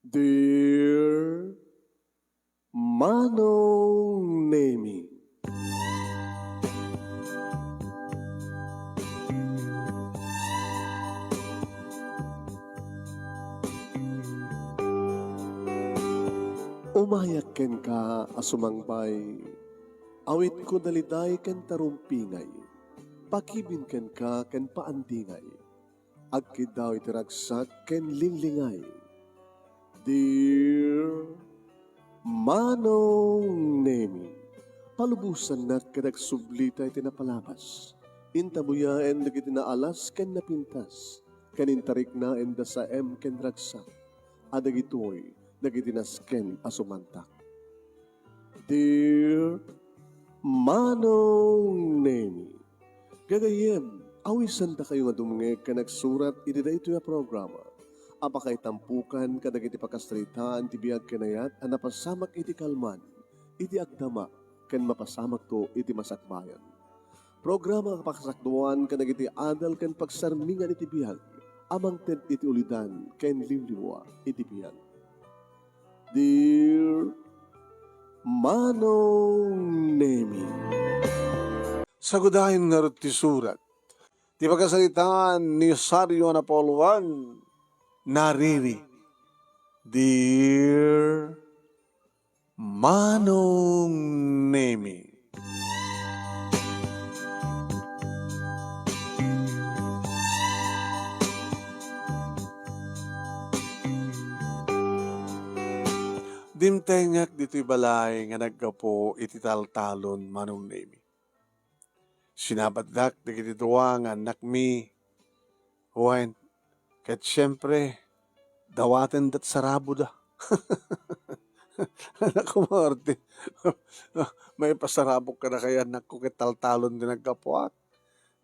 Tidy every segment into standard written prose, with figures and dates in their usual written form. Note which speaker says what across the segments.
Speaker 1: Dear Manong Nemi, umayak ken ka asumangbay, awit ko daliday ken tarumpingay, pakibin ken ka ken paandingay, agkid daw itiragsak ken linglingay. Dear Manong Nemi, palubusan na kadagsublita iti napalabas. Intabuyaen dagiti naalas ken napintas. Kanintarik na enda sa ken ragsak. Adagitoy dagiti nasken asumantak. Dear Manong Nemi, gagayem, awisan ta kayo nga dumungeg ka nagsurat iti daytoy a programa. Apakay tampukan kadagiti pakastritaan ti biag kanayat a napasamak iti kalman, iti agdama, ken mapasamak to iti masakbayan. Programa kapakasakduan kadagiti adal ken pagsarmingan iti biag, amang ted iti ulidan ken limlimwa iti biag. Dear Manong Nemi,
Speaker 2: Sagudahin nga rin ti surat. Ti pagkasalitaan ni Saryo na Pauluan, nariri. Dear Manong Nemi. Dimtengak dito'y balay nga naggapo iti taltalon Manong Nemi. Sinabadak dagiti duwa nga anak mi. Huwain, kat siyempre, dawaten dat sarabo da. Anak ko Martin, may pasarabok ka na kaya anak ko kat taltalon din naggapuak.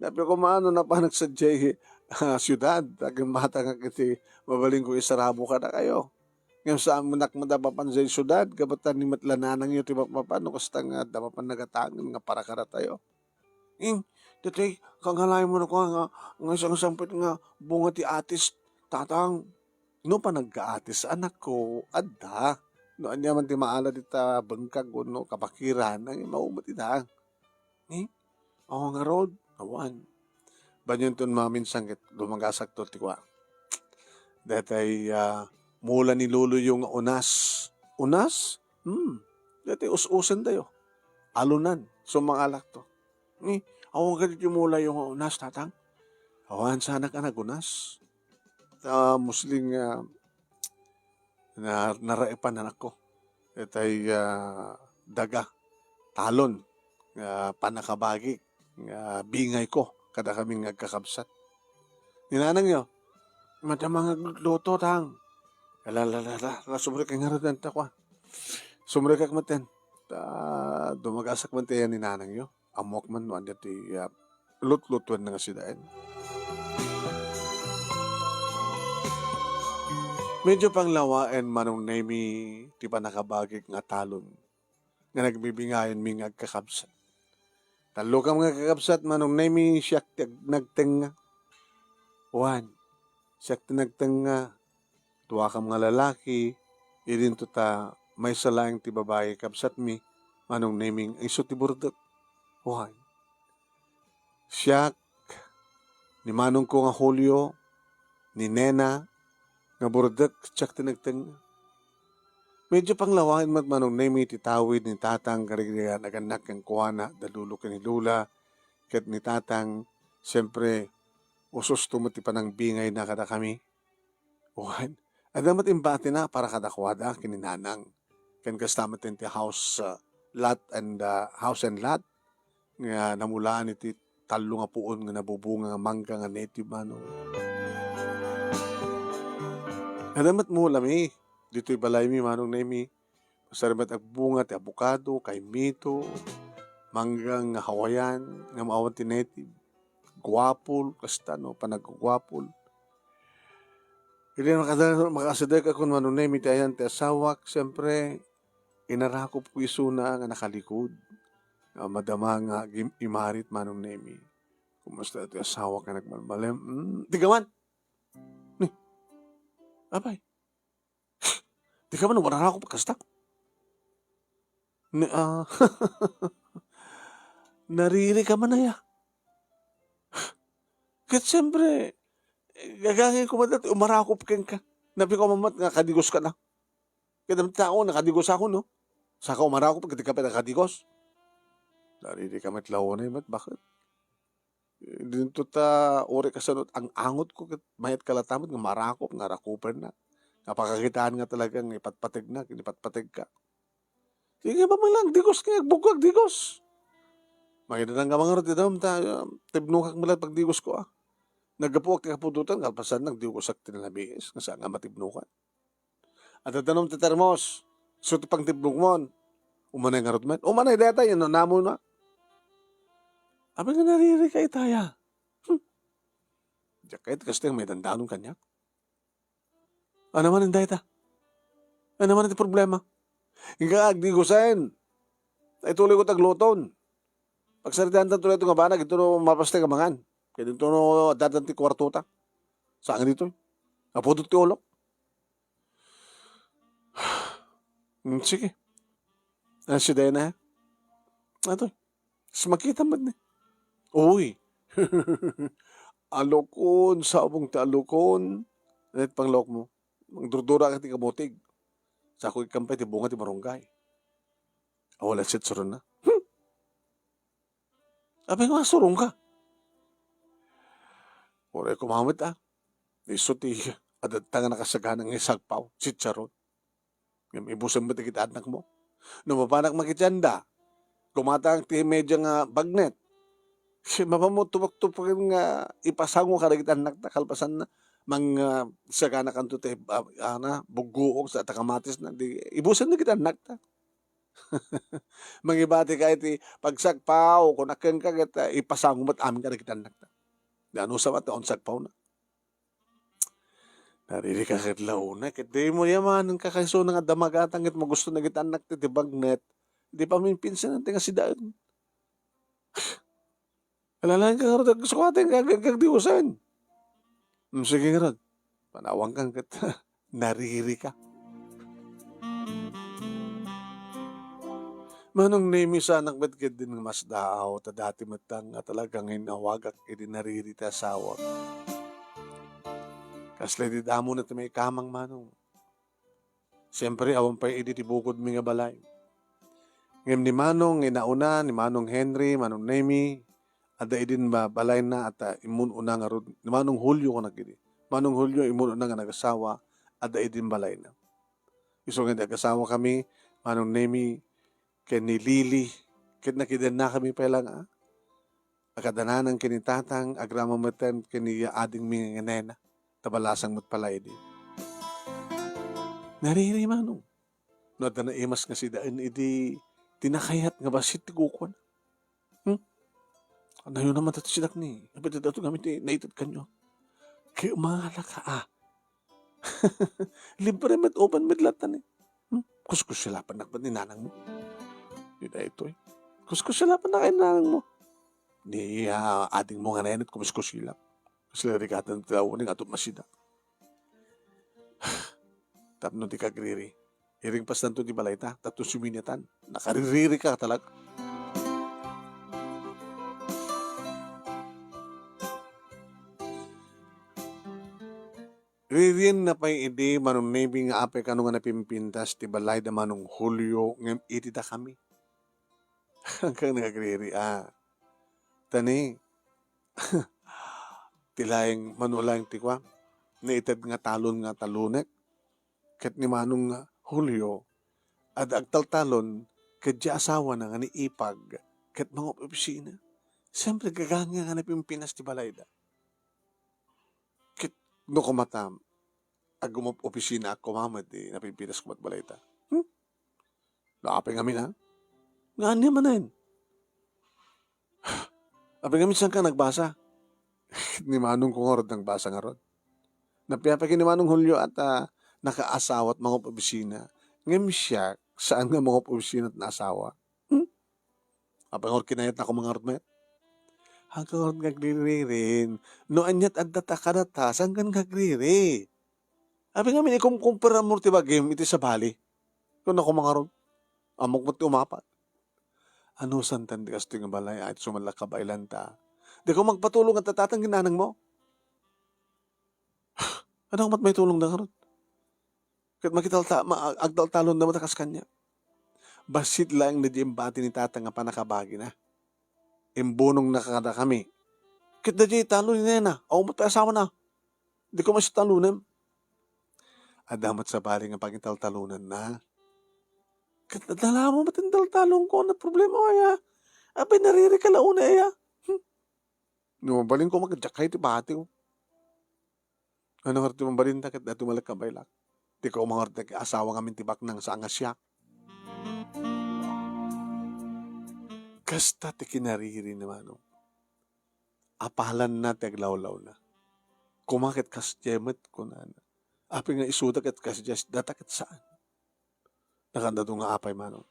Speaker 2: Nabi ko maano na pa nagsadyay syudad, agam mata nga kiti mabaling ko isarabo ka na kayo. Ngayon sa anak mo dapapan sa syudad, kabatan ni matlananang yun, tiba papano, kasta nga dapapan nagatangan nga para kara tayo. Dati, kanghalay mo na ko nga isang sampit nga bunga ti atis, tatang, no pa nagka-atis, anak ko, adda. No, anya man ti maala dita bengkag no, kapakiran, ang maumot ita. Ako nga rod, awan. Banyan ton mamin sangkit, lumagasak to, tikwa. Dati, mula ni Lolo yung unas. Unas? Dati, us-usan tayo. Alunan, sumangalak to. Ako nga dito mula yung unas, tatang. Awan sana ka nagunas. Musling na naraipan anak ko. Itay daga, talon, panakabagi, bingay ko, kada kaming nagkakabsat. Ninanang nyo, madamang luto tang. Sumre kang haradan ta kwa. Sumre kak maten. Dumagasak man tayo ninanang nyo. Amok man no, anda ti lut-lutuan na nga sidain. Medyo pang lawaen Manong Nemi ti pa nakabagik nga talon nga nagbibingayon mi nga agkakabsat. Talo ka mga kakabsat Manong Nemi siyak nagtenga. Juan, siyak nagtenga. Tuwa ka mga lalaki, irin to ta may salayang ti babae kabsat mi Manong Nemi iso ti burdok. Juan, siyak ni Manong ko nga Julio, ni Nena, nga burdok, siyak tinagtenga. Medyo pang lawain mat Manong Nemi titawid ni tatang karigrigan aganak ang kuwana dalulo ka ni Lula ket ni tatang siyempre usos tumati pa ng bingay na kada kami. Juan, adamat imbati na para kada kwada kininanang ken kastamat ti house lot and house and lot nga namulaan iti talo nga puon nga nabubunga nga mangga nga native Manong. Adamat mo lami, dito'y balay mi Manong Nemi, masaramat ang bunga ti abukado, kay mito, manggang nga hawayan, nga maawan ti native, guwapol, kasta no, panagguwapol. Hindi makasadag ako Manong Nemi, ti ayan, ti asawak, siyempre, inarakop ko isuna nga nakalikod. Madama nga imarit Manong Nemi. Kumusta ti asawak nga nagmalmalem? Tigawan! Abay, Di ka man wala ako pagkasta. Ni, nariri ka man na ya. Kat siyempre, gagangin ko man dati, umarakop ka. Nabi ko mamat nga kadigos ka na. Kaya naman tao, nakadigos ako, no? Saka umarakop, ketika pa nakadigos. Nariri ka matlaw na yun, bakit? Dito ta, ori ka sanot, ang angot ko, mayat kalatamot, nga marakop, nga rakuper na. Napakakitaan nga talagang ipatpatig na, kinipatpatig ka. Sige ba man lang, digos ka, bugwag, digos. Makinan nga mga rotidam, tibnukak mo lang pag digos ko, ah. Nagapuwak ti kapututan, kalpasan nang digos ak tinalabis, nga saan nga matibnukan. At tatanong ti termos, so ti pang tibnuk mo, umanay nga rotman, umanay data, yun, namo na. Abi nga nariri ka itaya. Diyak kahit kasi may dandanong kanya. Ano man ang data? Ano man ang problema? Hingga agdigusain. Ay tuloy ko tagluton. Pagsaritaan ta tuloy ito nga banag, ito no mapaste ka mangan. Kaya dito no dadanti kwarto ta. Saan dito? Napudot ti ulok. Sige. Ano si Dena? Ito. Makita mo na. Uy. Alokon, sabong ta alokon. Net panglok mo. Magdurdura ka ti kabutig. Sa ako ikampay ti bunga ti marunggay. Wala sit suron na. Abay nga surong ka. Oray kumamit ah. Iso ti adat nga nakasagahan ng isagpaw. Sitsaron. Yung ibusan mo ti kita anak mo. Numapanak makitsanda. Kumatang ti medya nga bagnet. Mapamo tupak-tupak nga ipasango ka na kita anak na kalpasan na. Mga sagana kanto te buguok sa takamatis na di ibusan na kita anak ta. Mangibati ka iti pagsagpaw kung aken ka kita ipasango mat amin ka na kita anak ta. Di ano sa mata on sagpaw na. Nariri ka kitlaw na kit di mo yaman ang kakaiso nga damagatang it magusto na kita anak ti bagnet. Di pa min pinsan natin nga si daan. Alalahan ka nga gusto ko atin kagdiusan. Sige nga ron. Panawang kang kita. Nariri ka. Manong name sa anak ba't ka din mas daaw ta dati matang nga talagang hinawagak iti nariri ta sawag. Kasla di damo na may kamang manong. Siyempre awan pa iti tibukod mi nga balay. Ngem ni Manong inauna, ni Manong Henry, Manong Nemi, ada idin ba balay na at imun una nga rod. Ni Manong Julio ko nagidi. Manong Julio imun una nga nagasawa, ada idin balay na. Iso nga nagasawa kami, Manong Nemi, ken ni Lily, ket nakidan na kami pa lang ah. Akadanan kinitatang, agramamatan kini ading mga nena, tabalasang matpalay din. Nariri Manong. No, na imas nga si daan, idi tinakayat nga basit ti kukwan. Ano yun naman tato sinak ni. Napit ito gamit ni naitad kanyo. Kaya umahala ka ah. Libre met open med latan eh. Kuskus sila pa nakbat ni nanang mo. Di na ito eh. Kuskus sila pa na kay nanang mo. Di ading mo nga na yan at kumuskus sila. Sila rikatan tawunin ato masida. Tapno di kagriri. Iring pas nanto di balay ta. Tapno suminyatan. Nakaririri ka talaga. Ririen na pa'y ide manong nebi nga ape kano nga napimpintas ti balay da manong Hulyo ngem iti da kami. Hanggang nagagriri Tani tilayeng manulang tikwa naitad nga talon nga talunek ket ni manong nga Hulyo ad agtaltalon ket di asawa na nga ni ipag ket mga opisina. Siyempre gaganga nga napimpinas ti balay da. No kumatam, agumap opisina ako mamad napimpinas kumat balayta. Nakapay kami na. Nga niya man na yun. Apay kami saan ka nagbasa? Ni Manong kung ng basa nga ron. Napiyapagin ni Manong Julio at nakaasawa at mga opisina. Ngayon siya, saan nga mga opisina at naasawa? Apay nga kinayat na ako mga rotmet. Hanggang ngagriri rin. No anyat at data kadata, saan kan ngagriri? Abi nga mini kumpara mo ti ba game iti sa bali. Kung ako mga ron, amok mo ti umapat. Ano santan di kasto nga balay at sumalak ka bailan ta. Di ko magpatulong at tatatang ginanang mo. Ano mat may tulong na karon? Kat agdaltalon na matakas kanya. Basit lang na di embati ni tatang nga panakabagi na. Imbunong nakakada kami. Kit na di talo ni nena. O mat asawa na. Di ko mas talunan. Adamat sa bali nga pagital-talunan na. Kat nadala mo matindal-talong ko na problema kaya. Abay nariri ka launa ya. Numabalin ko magjakay ti bati ko. Ano nga rin mabalin ta kat na tumalak ka baylak. Di ko umangarta kay asawa ngamin tibak nang sa angasyak. Kasta ti kinariri naman. No? Apalan na ti aglawlaw na. Kumakit kas jemet ko na. Api nga isudak at kas jes datakit saan. Nakandado nga apay mano.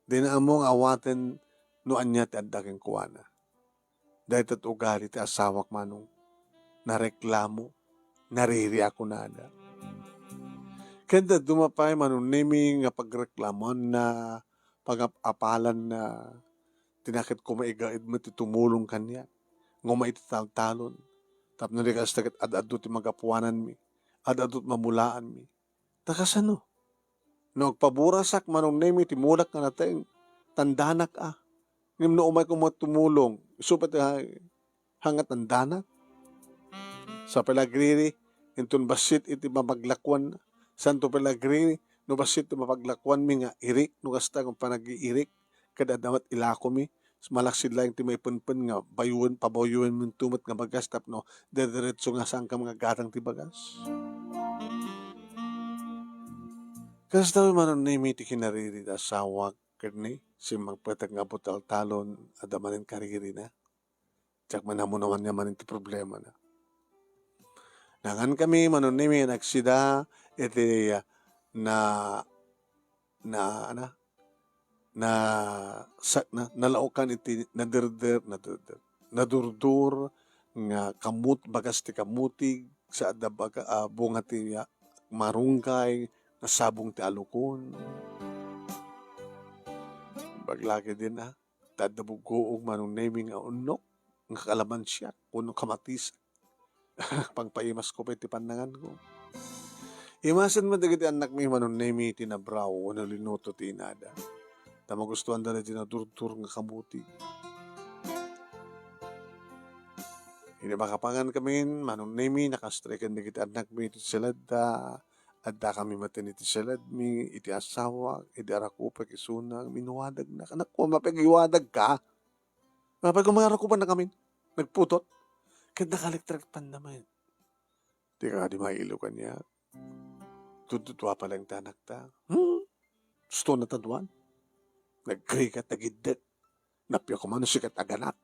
Speaker 2: Di na among awaten no anya ti addaking kuwana. Dahil tat ugali ti asawak manong nareklamo, nariri ako na ada. Kanda dumapay manong nemi nga pagreklamon na pag-apalan na tinakit ko maigaid mo ti tumulong kanya. Ngumay ti talon. Tap na rikas takit ad-adot ti magapuanan mi. Ad-adot mamulaan mi. Takas ano? Nagpaburasak manong nemi ti mulak nga natin. Tandanak Ngim no umay ko tumulong. Supat hangat tandanak. Sa palagriri, intun basit iti mapaglakwan. Santo palagriri, no basit iti mapaglakwan mi nga irik. No kasta kung panag-iirik. Kada damat ilako mi. Malaksid lang ti may punpun nga bayuan, pabayuan mo tumat nga bagas. Tapno, dediretso nga saan ka mga gatang ti bagas. Kasi tayo manon na imi ti kinariri da sawag kerni. Si magpatag nga butal-talon adamanin kariri na. Tsak manamo naman niya man iti problema na. Nangan kami manon nimi nagsida iti nalaukan iti nadurdur nga bagas ti kamutig sa adabaga bunga ti marunggay nasabong ti alukon. Baglagi din tadabugoong manong naming nga unok nga kalaman siya kuno kamatis pagpaimas ko pa iti pandangan ko. Imasan mo dagiti anak mi manong nami tinabraw uno linuto ti inada. Tamagustuhan dala tinadurdur nga kamuti. Hindi makapangan kami manong nami nakastrikan dagiti anak mi iti salada. Adda kami matin iti salad mi, iti asawa, iti arakupag, isunang, minuwadag na. Anak ko, mapagiwadag ka. Mapag-umarakupan na kami. Nagputot. Kaya nakalektrek pan naman. Di ka di mailukan niya. Tututwa pa lang tanak ta. Gusto na taduan. Nagkrikat, nagidet. Napyo ko man sikat aganak.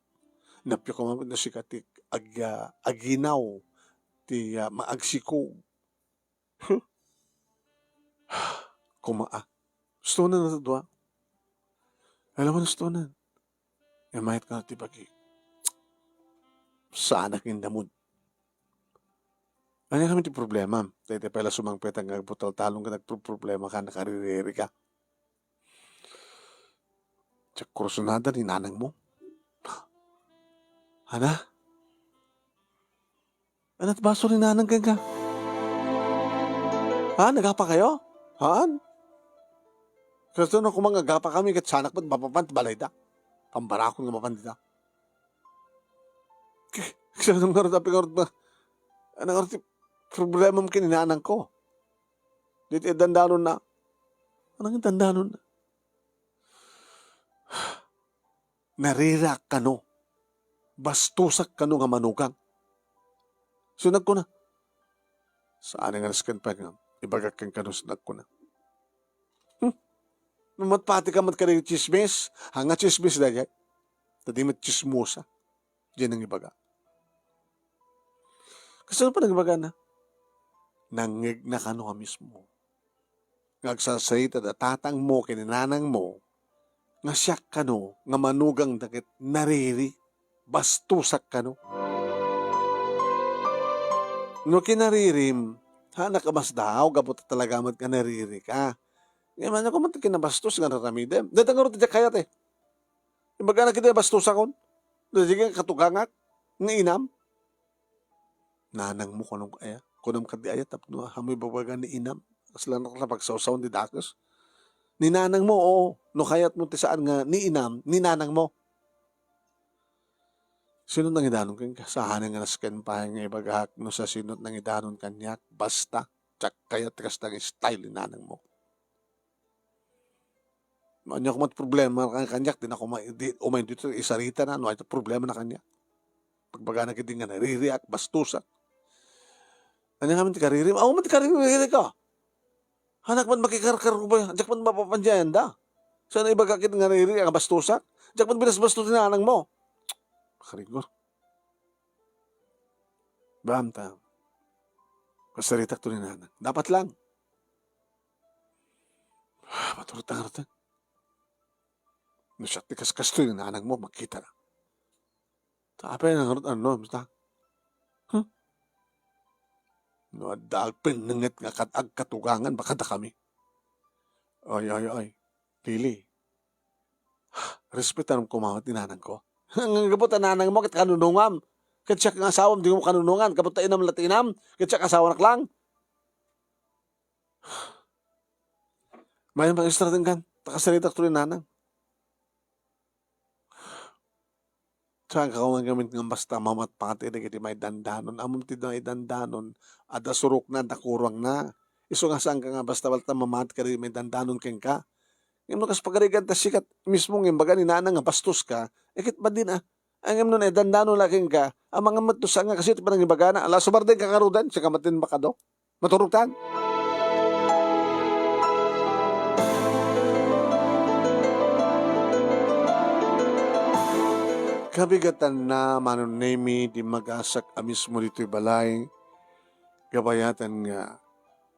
Speaker 2: Napyo ko man sikat aginaw. Ti maagsikog. Kumaa. Gusto na natadwa. Alam mo na gusto na. Mahit ka na tibagi. Sa anak yung damod. Ano kami ti problema? Dahil pala sumangpet ang nagputal-talong ka nagproblema ka, nakaririri ka. Tsak kursunada ni nanang mo. Ana? Ana't baso ni nanang ka? Ha? Nagapa kayo? Haan? Kasi nung kumangagapa kami kat sanak ba't mapapant balay da? Pambarakon nga mapandita. Kasi nung nga rin ba? Ano nga rin problema mo kininanang ko? Dito dandanon na. Anong dandanon na? Narirak ka no. Bastusak ka no nga manugang. Sunag ko na. Saan nga naskan pa nga? Ibagak kang kanusunag ko na. Matpati ka mat ka rin chismis. Hanga chismis da dyan. Tadi mat chismosa. Diyan ang ibaga. Kasi ano pa nag-ibaga na? Nangig na ka no mismo. Ngagsasayit at tatang mo, kininanang mo, nga siyak ka no, nga manugang dakit, nariri, bastusak ka no. No kinaririm, Hanak ka mas daw, gabot talaga mat ka nariri ka. Ngayon man ako mat kinabastos nga naramidem. Datang nga rin kayat eh. Imbaga na kita bastos akon. Dati katugangak, nga inam. Nanang mo kunong kaya. Kunong kadi ayat, tapno hamoy babaga ni inam. Kasla na pagsawsaw ni dakos. Ni nanang mo, oo. No kayat mo ti saan nga ni inam, ni nanang mo. Sino nang idanon kang kasahanan nga nasken pa nga ibagahak no sa sinot nang idanon kanyak. Basta, tsak kayat kas nang style ni nanang mo. Ano ko mat problema ka kanyak, di na ko umay dito isarita na, no, ito problema na kanya. Pagbaga na kiti nga naririak, bastusak. Ano nga man ti kariri? Ako man ti kariri ka. Hanak man makikarkar ko ba? Diyak man mapapanjayan da. Sana ibaga kiti nga nariri, ang bastusak. Diyak man binas-bastos na anang mo. Karigor. Bam ta. Kasaritak to ni nanang. Dapat lang. Maturutang-rutang. No siya, tikas-kas to yung nanang mo, makita na. Tapay na nga ano, basta. Huh? No, dagpin nangit nga katag katugangan, baka da kami. Ay. Lili. Respetan mo kumawat ni nanang ko. Ang gabot ang nanang mo, kit kanunungam. Kit siya kang asawam, di mo kanunungan. Kapot ta inam latinam, kit siya kasawa naklang. Mayan pang istrating kan, takasaritak to ni nanang. Saan ka kung gamit ng basta mamat pati na kiti may dandanon. Amon ti na idandanon, ada surok na, dakurang na. Iso nga saan ka nga basta balta mamat ka rin may dandanon keng ka. Ngayon mo kas pagarigan ta sikat mismo ng baga ni nanang nga bastos ka, ikit ba din ah. Ang nun ay dandanon laking ka, ang mga matusa nga kasi ito pa nang ibaga na, ala subar din kakarudan, siya kamatin makado. Maturugtan. Kabigatan na manunemi di magasak amis mo dito'y balay. Gabayatan nga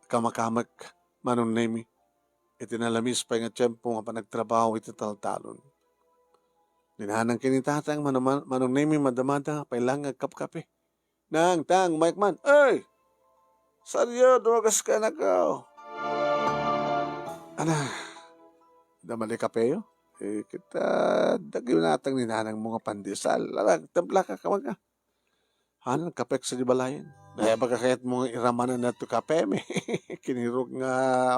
Speaker 2: kamakamak manunemi. Itinalamis pa nga tiyempo nga panagtrabaho iti taltalon. Dinahanang kinitatang manunemi madamada pailang agkapkape. Nang tang Mike man, ay! Saryo, dumagas ka na ka. Ana, damali kapeyo? Kita dagil natang ninanang mga pandesal. Alag, templa ka kamag ka. Hanang kapek sa dibalayan. Dahil baka kahit mga iramanan na ito kape, may kinirog nga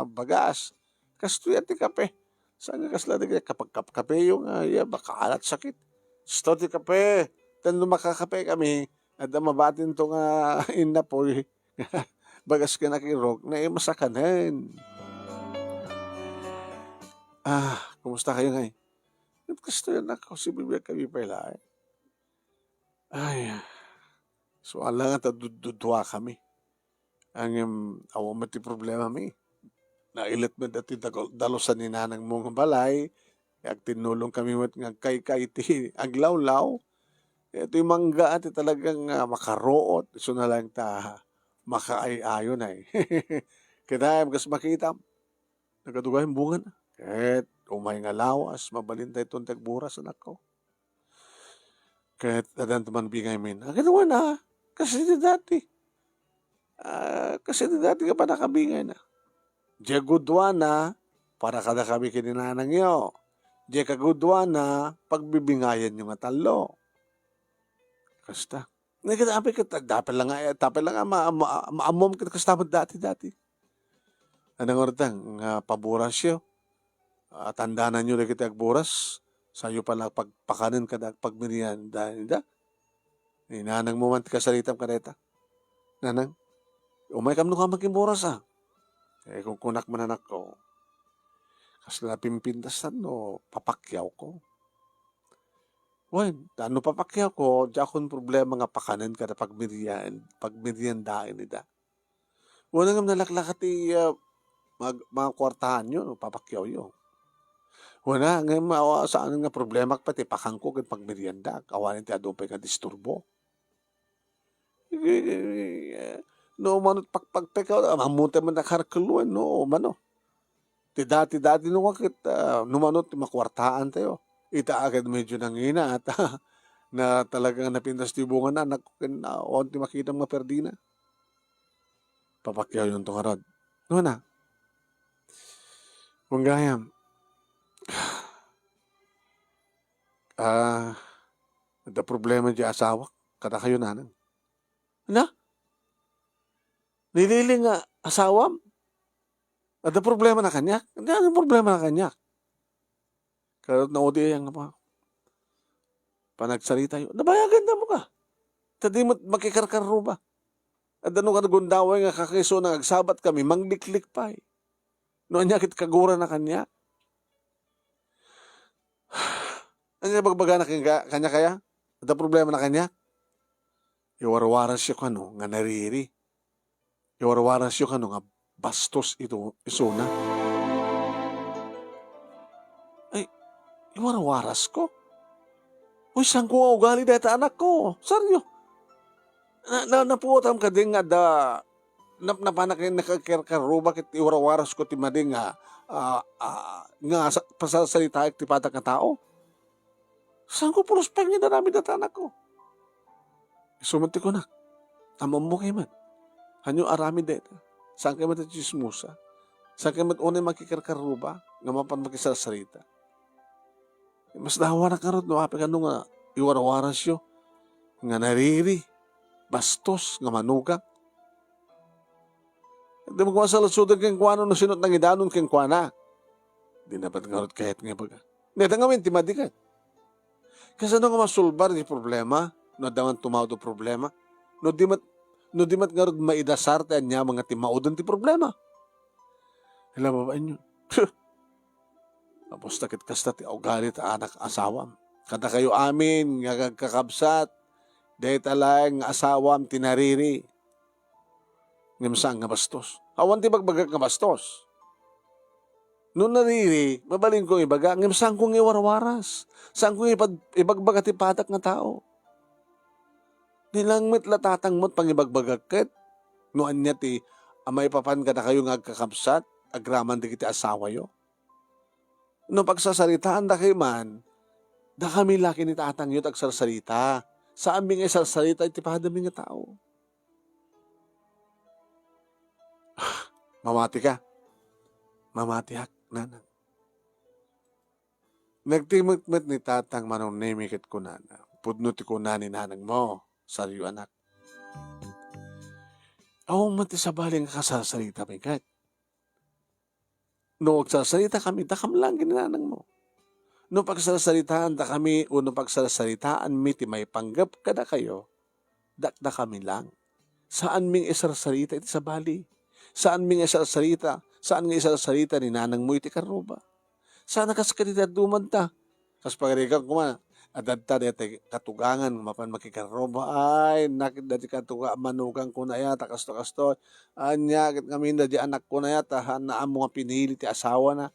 Speaker 2: bagas. Kasto yan ti kape. Saan nga kasla di kaya kapag kape yung baka alat sakit. Sto ti kape. Tando makakape kami. At mabatin to nga inapoy. Bagas ka nakirog na masakanan. Kumusta kayo ngay? Gusto yan ako, si Bibia kami pala eh. Ay, so ala nga dudwa kami. Ang awa mati problema mi. Nailit mo dati dalosan ni nanang mong balay. Kaya tinulong kami mat nga kay ti aglawlaw. Ito yung mangga at talagang makaroot. So na lang ta makaay-ayon ay. Kaya mas makita. Nagkadugay yung bunga na. Kahit umay nga lawas, mabalintay itong tagburas anak ko. Kahit adan teman bingay min. Ginawa na. Kasi di dati. Kasi di dati ka pa nakabingay na. Diya gudwa na, para kada kami kininanang iyo. Diya kagudwa na, pagbibingayan yung talo. Kasta. Nagkatabi ka, dapat lang nga, maamom kita kastamad dati. Anong oratang, paburas yun. Tandanan nyo na kita agburas. Sa'yo pala pagpakanan ka na pagmirian. Dahil nanang mo man kasalitang kareta. Nanang, umay kam nung maging buras ah. Kung kunak man anak ko, kasi na pimpintasan no, papakyaw ko. Wen, ano papakyaw ko, di akong problema nga pakanan ka na pagmirian dahil nida. Wala nga nalaklakati mga kwartahan nyo, papakyaw yun. Wala nga saan nga problema pati pakangko kan pagmerienda kawanin ti adupay nga disturbo. No manot pagpagpekaw mamunta man nakarkuluan no mano. Ti dati no kakit numanot ti makwartaan tayo. Ita agad medyo nangina at na talagang napintas ti bunga na anak onti makita mga perdina. papakyaw yung tungarod. No na. Kung gayam, ada problema di asawa, kada kayo nanan. Na? Nililing nga asawam? Ada problema na kanya? Hindi ano problema na kanya? Karot na odi ang apa? Panagsalita yun. Nabayagan na mo ka. Tadi mo makikarkaro ba? At ano ka nagundaway nga kakiso na agsabat kami, mangliklik pa eh. No anya kit kagura na kanya. Ano bagbaga na kanya kaya? Ada problema na kanya? Iwarwaras siya kano nga nariri. Iwarwaras siya kano nga bastos ito isuna. Ay, iwarwaras ko? Uy, saan ko nga ugali dahil anak ko? Saryo. Napuotam ka din nga da napanak yung nakakirkaro, bakit iwarawaras ko timading nga pasasalita at tipatak na tao? Saan ko pulos pang niya namin na anak ko? Sumunti ko na. Amam mo kayo man. Hanyo arami dito. Saan kayo man chismusa? Saan kayo man unay makikirkaro ba? Nga mapan makisasarita. Mas nahawa na karot, no? Apik ano nga iwarawaras yo. Nga nariri. Bastos, nga manugang. Hindi mo kung salusudan keng kuano no sinot nang idanon keng kuana. Di na ba't ngarot kahit nga baga. Neta nga min, timadi ka. Kasi ano nga masulbar di problema, no daman tumawad o problema, no di mat ngarot maidasar tayo niya mga timaudan ti problema. Hila babaan yun. Tapos takit kasta ti ugali ta anak asawam. Kada kayo amin, nga kakabsat, dahil talang asawam tinariri. Ngimsang nga bastos. Awan ti bagbagak nga bastos. Noon nariri, mabaling kong ibaga, ngimsang kong iwarwaras. Saan kong ibagbaga ti patak nga tao. Nilangmit latatang mo't pang ibagbagakit. Noon niya ti, amay papan ka na kayo nga kakabsat, agraman di kiti asawa yo. No pagsasalitaan da kayo man, da kami laki ni tatang yun agsalsalita. Saan mi nga salsalita iti padami nga tao. Mamati ka. Mamati hak, nanang. Nagtimot-met ni tatang manong nemikit ko nana. Pudnuti ko na ni nanang mo. Saryo anak. Ako mati sa baling kasasalita may kat. No agsasalita kami, dakam lang ginanang mo. No pagsasalitaan da kami, o no pagsasalitaan mi ti may panggap kada kayo, dakda kami lang. Saan ming isarsalita iti sa bali? Saan ming isarsalita? Saan nga isarsalita ni nanang mo iti karuba? Saan kas kanita dumanta? Kas pagarigang kuma, adadta dati katugangan, mapan makikaruba, ay, nakit dati katuga, manugang ko na yata, kasto, anya, kami na di anak ko na yata, hanaan mga pinili ti asawa na.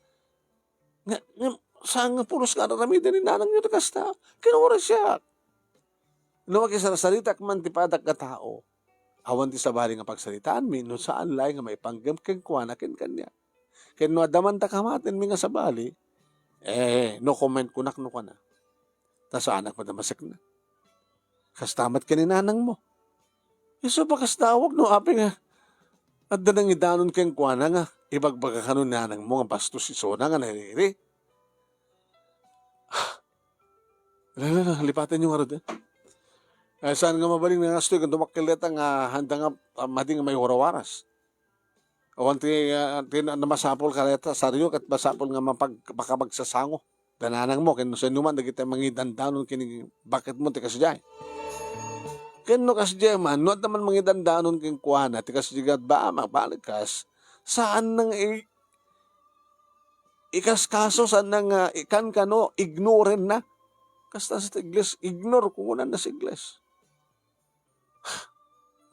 Speaker 2: Saan nga pulos ka naramida ni nanang nyo na kasta? Kinura siya. No, makisarsalita man ti padak ka tao. Awan ti sabali nga pagsalitaan mi, no saan lay nga may panggam ken kuana ken kanya. Ken no adaman ta kamaten mi nga sabali, no comment kunak no kana. Ta sa anak madamasak na. Kastamat ka ni nanang mo. Iso pa kastawag no api nga. At danang idanon ken kuana nga, ibagbaga ka no nanang mo nga bastos iso na nga nariri. Lipatan yung harod eh. Saan nga mabaling nga ngastoy kung tumakilita nga handa nga madi nga may warawaras. Awan ti namasapol ka leta saryo kat masapol nga makapagsasango. Dananang mo ken sa numan dagiti mangidandanon kini bakit mo ti kasjay. Ken no kasjay man no naman mangidandanon ken kuana ti kasjay ba mabalikas saan nang ikaskaso saan nang ikan kano ignoren na. Kasta sa igles, ignore kung unan na sa igles.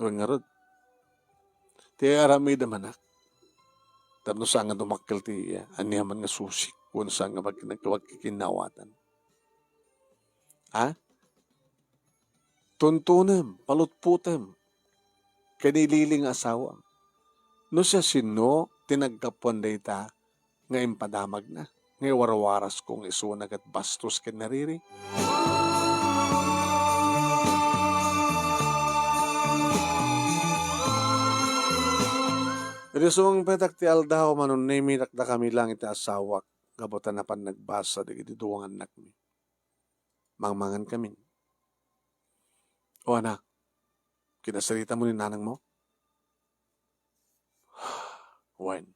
Speaker 2: Huwag nga rod. Ti arami da manak. Tapno sa nga dumakil ti aniyaman nga susik. Kung sa nga magkinagkawag kikinawatan. Ha? Tuntunem, palutputem. Kanililing asawa. No siya sino, tinagkapuan da ita, nga impadamag na. Ngay warawaras kong isunag at bastos ken nariri. Iti sumang petak ti aldaw manon nemi takda kami lang iti asawak. Gabutan na pan nagbasa di iti duwang anak mi. Mangmangan kami. O anak, kinasarita mo ni nanang mo? Wen.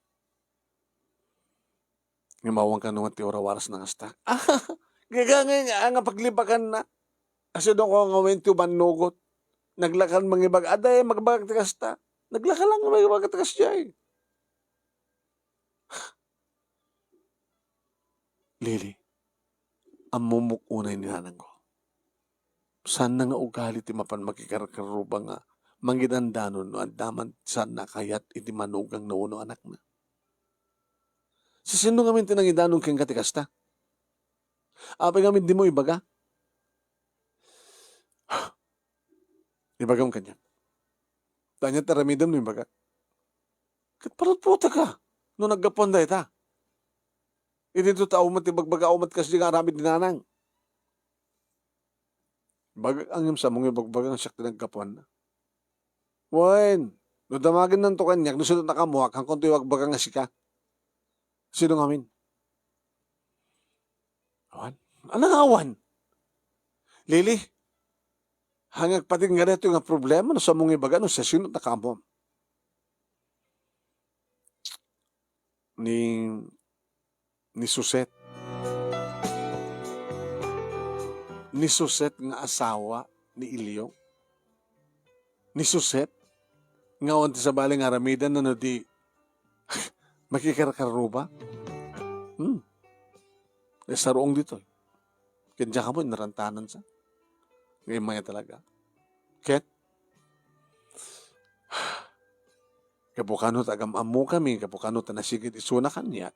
Speaker 2: Ngimawang ka nung ti orawaras ng asta. Gagangay nga paglibakan na. Kasi doon ko nga wento manugot. Naglakan mangibag. Aday, magbagag ti kasta. Naglakan lang mangibag ti kasta eh. Lili, ang mumukunay ni nanang ko. Saan na nga ugali ti mapan makikaruba nga mangidandanon no andaman saan na kayat iti manugang na uno anak na. Sa sino nga minti nang idanong keng katikasta? Apay nga di mo ibaga? Ibagam kanya. Tanya taramidam no ibaga. Kat parang puta ka. No naggapon da ita. Iti to tao mat ibagbaga umat kasi nga aramid ni nanang. Bagag ang sa mong ibagbagang siyak tinagkapuan na. Wen, no damagin ng to kanyak, no sino nakamuhak, hangkong to ibagbaga nga sika. Sino ngamin? Awan? Anong awan? Lili, hangag pati nga dito nga problema no sa mong ibaga no sa sino nakamuhak. Ni Suset. Ni Suset nga asawa ni Ilyong. Ni Suset nga onti sa baling aramidan na no di makikarakaruba. Saroong dito. Kanya ka mo, narantanan sa. Ngayon maya talaga. Ket? Kapukano tagamamu kami, kapukano tanasigit isuna kanya.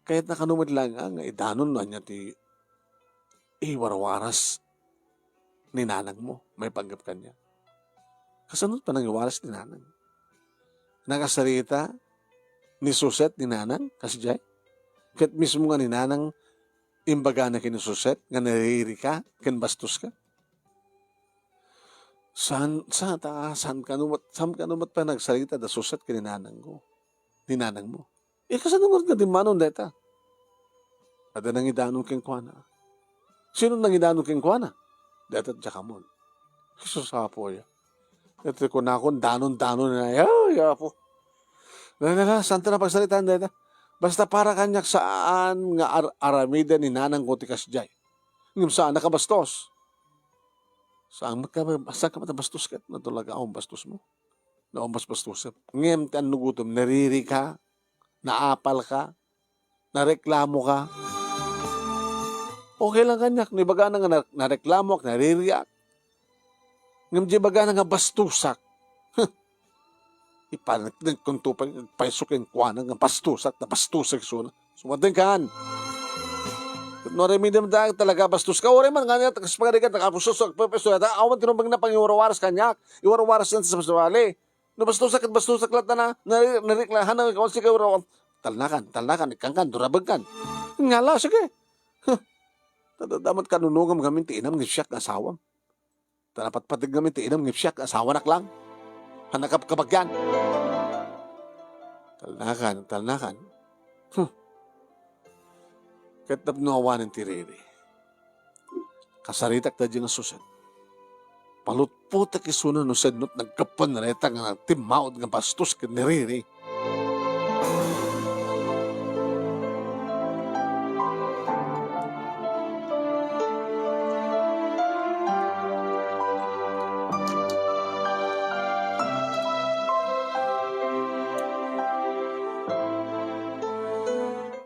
Speaker 2: Kahit nakanumad lang nga, idanon na niya ti warwaras ni nanang mo. May panggap kanya. Kasanod pa nang iwaras ni nanang. Nakasarita ni Suset ni nanang, kasi jay. Kat mismo nga ni nanang imbaga na kinususet, nga nariri ka, kinbastos ka. Saan ka numat pa nagsalita da Suset ka ni nanang mo. Kasanungod nga di manon deta. Ada nang idanong keng kuana. Sino nang idanong keng kuana? Deta jakamon. Susapo ya. Deta ko na akong danon na yapo. Santa na pagsalitaan deta. Basta para kanyak saan nga aramida ni nanang ko tikas jay. Ngam saan nakabastos. Saan ka matabastos ka? Natulaga akong bastos mo. Naumbas bastos. Ngam ti anugutom, nariri ka, naapal ka, nareklamo ka. Okay lang kanyak. Nibaga na nga nareklamo ka, naririak. Ngam di baga na nga bastusak. Ipanak kung tupay, paisok yung kuwanang ng pastusak na pastusak suna. Sumating kan. No remedium da talaga bastos ka. Ore man nga pagarikat nakapusos peso da awan tinumbang na pangiwarawaras kanyak. Iwarawaras yan sa masawali. No bastusak lat na nariklahan na kung sige warawan. Talnakan ikangkan durabagkan. Ngala sige. Tadadamat kanunungam gamin ti inam ngipsyak asawam. Tanapat patig gamin ti inam ngipsyak asawa nak lang. Hanakap kabagyan. Talnakan. Katap nawawanan ti riri. Kasaritak ta dyan ang Suset. Palutputak isuna no sednot nagkapan na reta nga timaod nga bastos ka ni riri.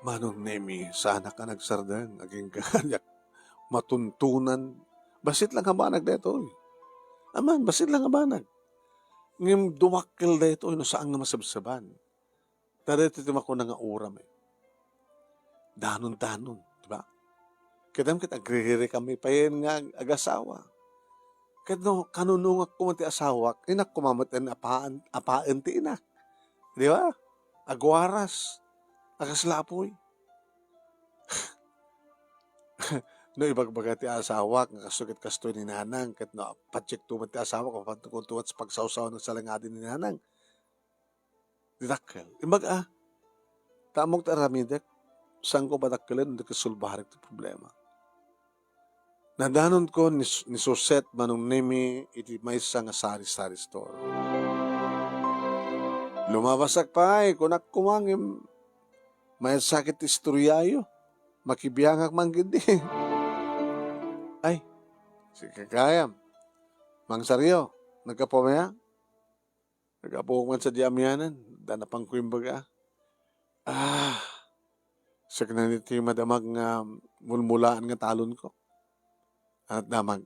Speaker 2: Manong nemi, sana ka nagsardang, aging kanyak, matuntunan. Basit lang kabanag dito. Aman, basit lang kabanag. Ngim dumakil dito, no saan nga masabsaban. Tadito ko na nga uram eh. Danon, diba? Kadam kita agrihiri kami pa yun nga agasawa. Kadno, kanunungak ko man ti asawak, inak kumamatan apaan ti inak. Di ba? Agwaras. Akaslapoy. No ibagbaga ti asawak nga kasugit kastoy ni nanang ket no patsik tumat ti asawak papantukon tuwat sa pagsawsaw ng salangadin ni nanang. Didakkel. Imbaga, tamok ta aramidek, saan ko badakkelan, hindi kasulbaharik ti problema. Nadanon ko ni Suset manong nemi iti maysa nga sari-sari store. Lumabasak pa ay kunak kumangim may sakit istoryayo. Makibiyangak man gindi. Ay, si kakayam. Mang Saryo, nagkapamaya? Nagkapukuman sa diamyanan. Danapang ko yung baga. Sa kananito yung madamag nga mulmulaan nga talon ko. Anat damag.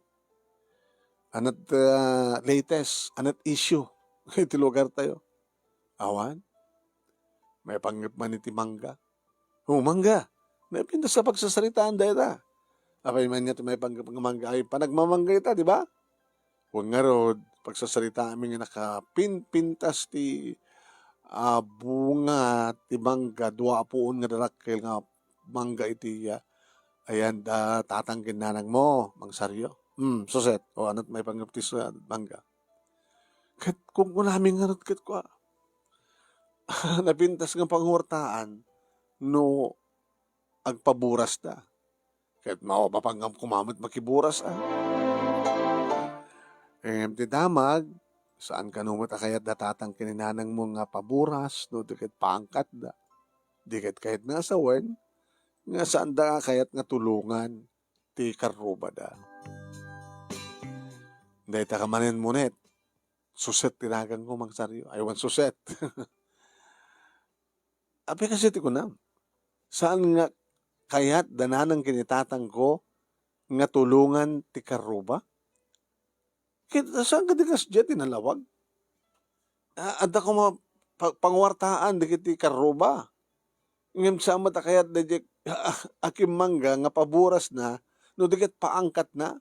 Speaker 2: Anat latest. Anat issue. Iti lugar tayo. Awan. May panggap man iti mangga. Mangga. May pintas sa pagsasaritaan dahil ta. Apay man niya may panggap ng mangga. Ay panagmamangga ita, di ba? Huwag nga rod. Pagsasaritaan mi nga nakapintas ti bunga ti mangga. Dua puon nga darakkel nga mangga iti ayan tatanggin nanang mo, Mang Saryo. Suset. O anot may panggap ti sa mangga. Kat kung namin nga rod kat ko napintas ng pangurtaan no agpaburas da. Kahit mapapanggam kumamit makiburas ti damag, saan ka numot kayat datatang kininanang mo nga paburas, no dikit paangkat da. Dikit kahit nga sawen, nga saan da kayat nga tulungan, ti karuba da. Dahil takamanin mo net, Suset tinagang ko Mang Saryo. Aywan Suset. Ape kasi ti kunam. Saan nga kayat dananang kinitatang ko nga tulungan ti karuba? Saan ka di kas dyan tinalawag? Adda ko pangwartaan di kiti karuba. Ngem sama ta kayat da akim mangga nga paburas na no dikit paangkat na.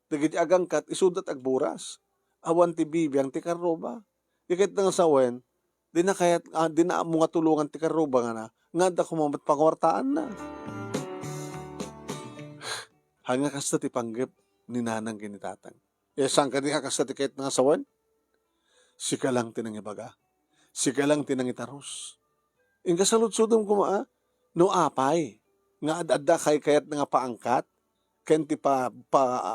Speaker 2: Dikit agangkat isudat agburas. Awan ti bibiyang ti karuba. Dikit nga sawen di na kayat, di na mo nga tulungan ti karuba nga nga da kumamat pangwartaan na. Hanga kasta ti panggap ni nanang kinitatang. Saan ka di kasta ti kahit nga sawan? Sika lang tinangibaga. Sika lang tinangitaros. Inga saludsudom kuma no apay. Nga adda kayat nga paangkat. Kenti pa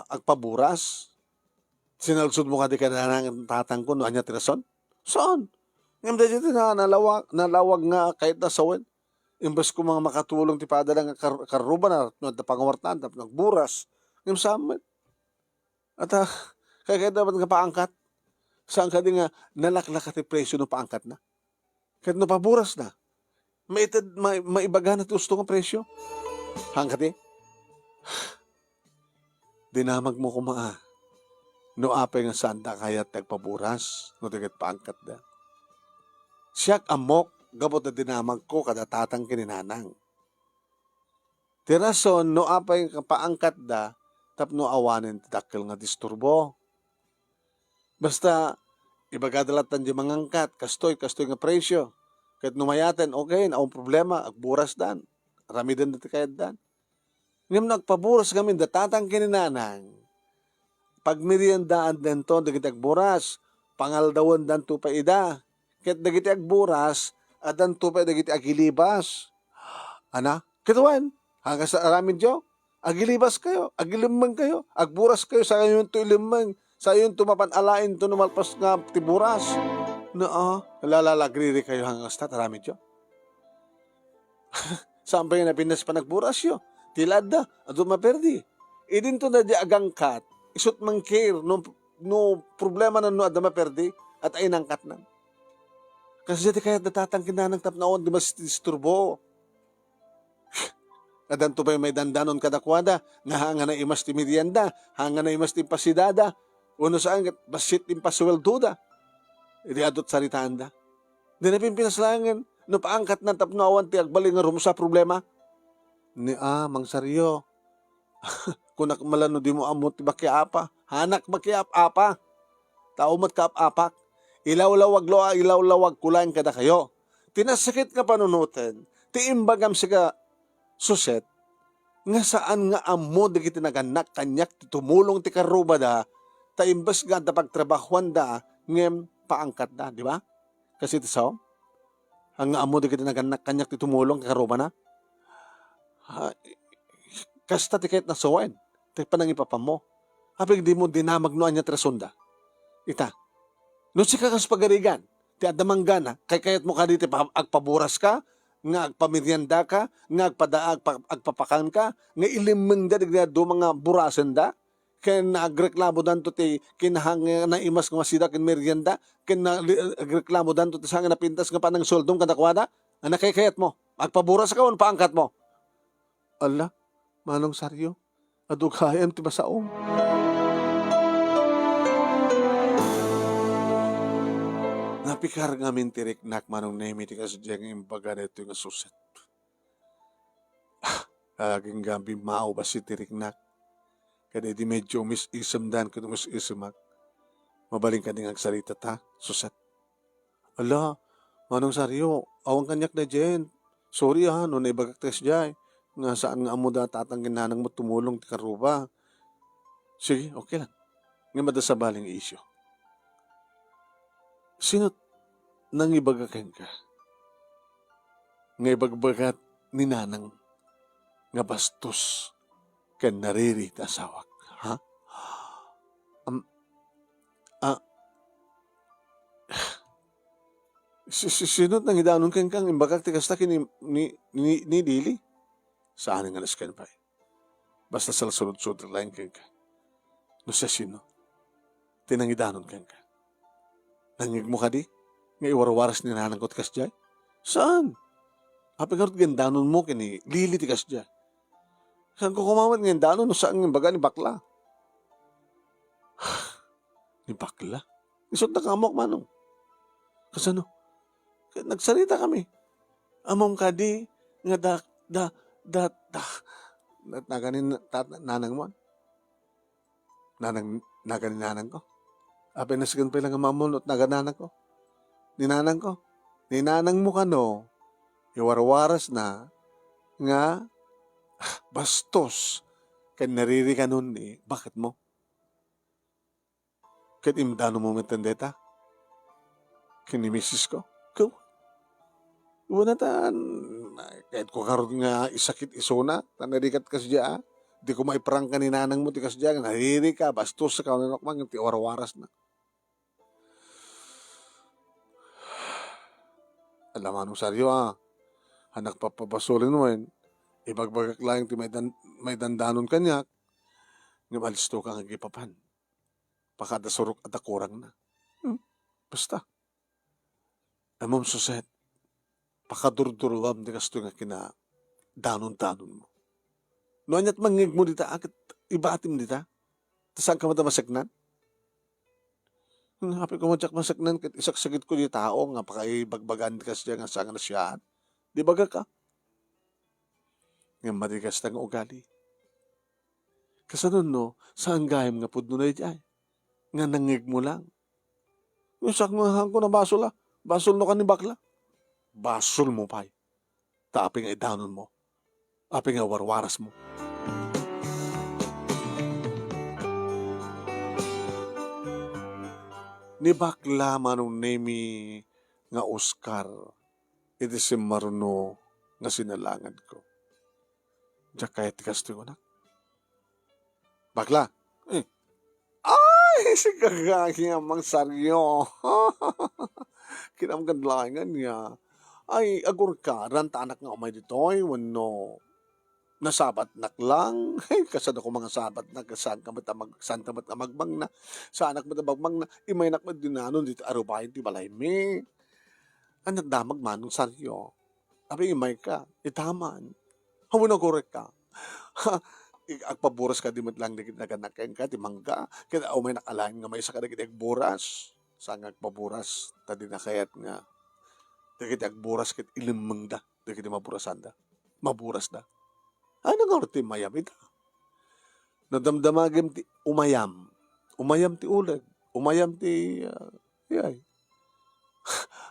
Speaker 2: agpaburas. Sinaludsud mo ka di ka nanang tatang ko no anya tirason? Saan? Ngayon dito na nalawag nga kahit na sawan. Imbes ko mga makatulong ti padala nga karuba na pangawartan, nagburas. Ngayon saman. At kaya dapat nga paangkat. Saan ka di nga nalaklak ti presyo no paangkat na? Kahit no paburas na. Maibaga na ti gusto nga presyo. Hangkat dinamag mo kumaa. No apay nga sanda kaya tagpaburas. No tigat paangkat na. Siyak amok, gabot na dinamag ko kada tatang kininanang. Tirason, no apay paangkat da, tapno awanin tidakkel nga disturbo. Basta, ibagadalatan di mangangkat, kastoy nga presyo. Kahit numayaten, okay, naong problema, agburas dan. Ramidan dati kayat dan. Ngayon nagpaburas kami, datatang kininanang. Pag meriendaan din to, dagiti agburas, pangaldawan dan to pa ida. Kahit dagiti agburas, adan tupay dagiti agilibas. Ana? Kituan, hanggang sa aramin diyo, agilibas kayo, agilimang kayo, agburas kayo, sa yung to ilimang, sa yung tumapanalain to numalpas nga tiburas. Nalalalagriri kayo hanggang sa aramin diyo. Saan pa yung napinas pa nagburas yun? Tilad da, adun maperdi. Idin to na di agangkat, isut mang care, no problema na no adun maperdi, at ay nangkat na. Kasi dati kaya natatangkin na ng tapnaon, di mas disturbo. Nadanto pa yung may dandanon kadakwada, nga hanga na imas ti merienda, hanga na imas ti pasidada, uno saan, basit ti paswelduda. Hindi adot saritaan da. Di na pimpinaslangan, no paangkat na tapnawan ti agbaling nga rumusa problema. Ni Mang Saryo, kunak malano di mo amot ti bakiapa, hanak bakiapa, taumat kaapak. Ilawlawag kulang kada kayo. Tinasakit nga panunutan, tiimbagam siya Suset, nga saan nga amo di kiti naganak kanyak tumulong ti karuba da, taimbas nga da pagtrabahuan da, ngem paangkat da, di ba? Kasi ito so, Ang amo di kita naganak kanyak ti tumulong karuba na. Ha, kasta ti kahit nasuwain. Ti panang ipapam mo. Apig di mo dinamag no anya trasunda. Ita. No si kakas pagarigan. Ti adamanggan na. Kay kayat mo ka dito agpaburas ka. Nga agpamiryanda ka. Nga agpapakan ka. Nga ilimeng da do mga burasan da. Kaya nagreklamo dan to ti kinahang na imas nga masida kin merienda. Kaya nagreklamo dan to ti sanga napintas nga panang soldong kadakwada. Ano kayat mo? Agpaburas ka o paangkat mo? Ala, manong saryo. Adugayam ti basaong. Napikar nga min tiriknak manong nemi ti kasadyang imbaga na ito yung suset. Aging gabi mao ba si tiriknak? Kada di medyo mis-isam dan kung mis-isamak. Mabaling ka ding agsalita ta, suset. Ala, manong saryo, awang kanyak na dyan. Sorry ha, no naibagak tes dyan. Nga saan nga amo da tatanggin nanang mo tumulong ti karuba. Sige, okay lang. Nga madasabaling isyo. Sino nang ibagakan ka? Nga ibagbagat ni nanang nga bastos kan nariri ta asawak. Ha? Sino nang idanon kang imbagak ti kasta ni Dili? Saan nga naskan pa? Basta sa sunod-sunod lang kang ka. No siya sino? Tinangidanon kang ka. Nangig mo ka di? Nga iwarwaras ni nanang ko ti kasjay? Saan? Apigarot gandanon mo kini Lili ti kasjay. Saan ko kumawat ng gandanon no saan ng baga ni bakla? Ni bakla? Isot na kamok manong. Kasano? Nagsarita kami. Amom ka di nga naganin nanang mo. Naganin nanang ko. Apay nasigan pa lang ang mamon at nagananang ko. Ninanang ko. Ninanang mo ka no. Iwarwaras na nga bastos. Kaya nariri ka nun eh. Bakit mo? Kahit imdano mo matandeta. Kinimisis ko. Ko. Una ta. Kahit ko karoon nga isakit isuna. Tanarikat ka siya. Di ko maiprang ka ni nanang mo. Di ka siya. Nariri ka. Bastos sa kaunanak mang. Ti warwaras na. Alam anong saryo anak papabasulin mo yun, ibagbagak lang ti may dandanon kanyak, nga malisto ka nga gipapan. Pakada surok at akurang na. Basta. Amom suset, pakadurdurulam di kasto nga kina danon-danon mo. No anyat mangig mo dita, akit ibatim dita, tasang ka matamasagnan? Happy ko madyak masaknan kat isaksagit ko di tao nga pakaibagbagan ka siya nga sanga na siya. Di baga ka? Nga matigas ng ugali. Kasanon no, saan gayam nga pudno na iti ay? Nga nangig mo lang. Yung sakmahan ko na basol basol no ka ni bakla. Basol mo pa'y. Taping ay danon mo. Aping ay warwaras mo. Ni bakla manong nemi nga Oscar, iti si Maruno nga sinalangan ko. Diyak kaya tikas ko na. Bakla, ay, si kagaki nga mang saryo. Kinamagandlangan niya. Ay, agur ka, ranta anak nga umay ditoy, wano, nasabat nak lang. Ay, kasada ko mga sabat na, saan ka mat magbang na, saan ka magbang na, imay nak madinanon dito, arubahin ti balay me. Anak damag manong saryo. Abi imay ka, itaman. Hawa na korek ka. Agpaburas ka di lang di naganakain ka, di mangga. Kaya umay nakalain nga may isa ka na buras. Saan agpaburas, tadi na kayat nga. Di kita agburas kit ilimang da. Di kita maburasan da. Maburas da. Ano nga ti mayam ita? Nadamdamagim ti umayam. Umayam ti ulag. Umayam ti yay.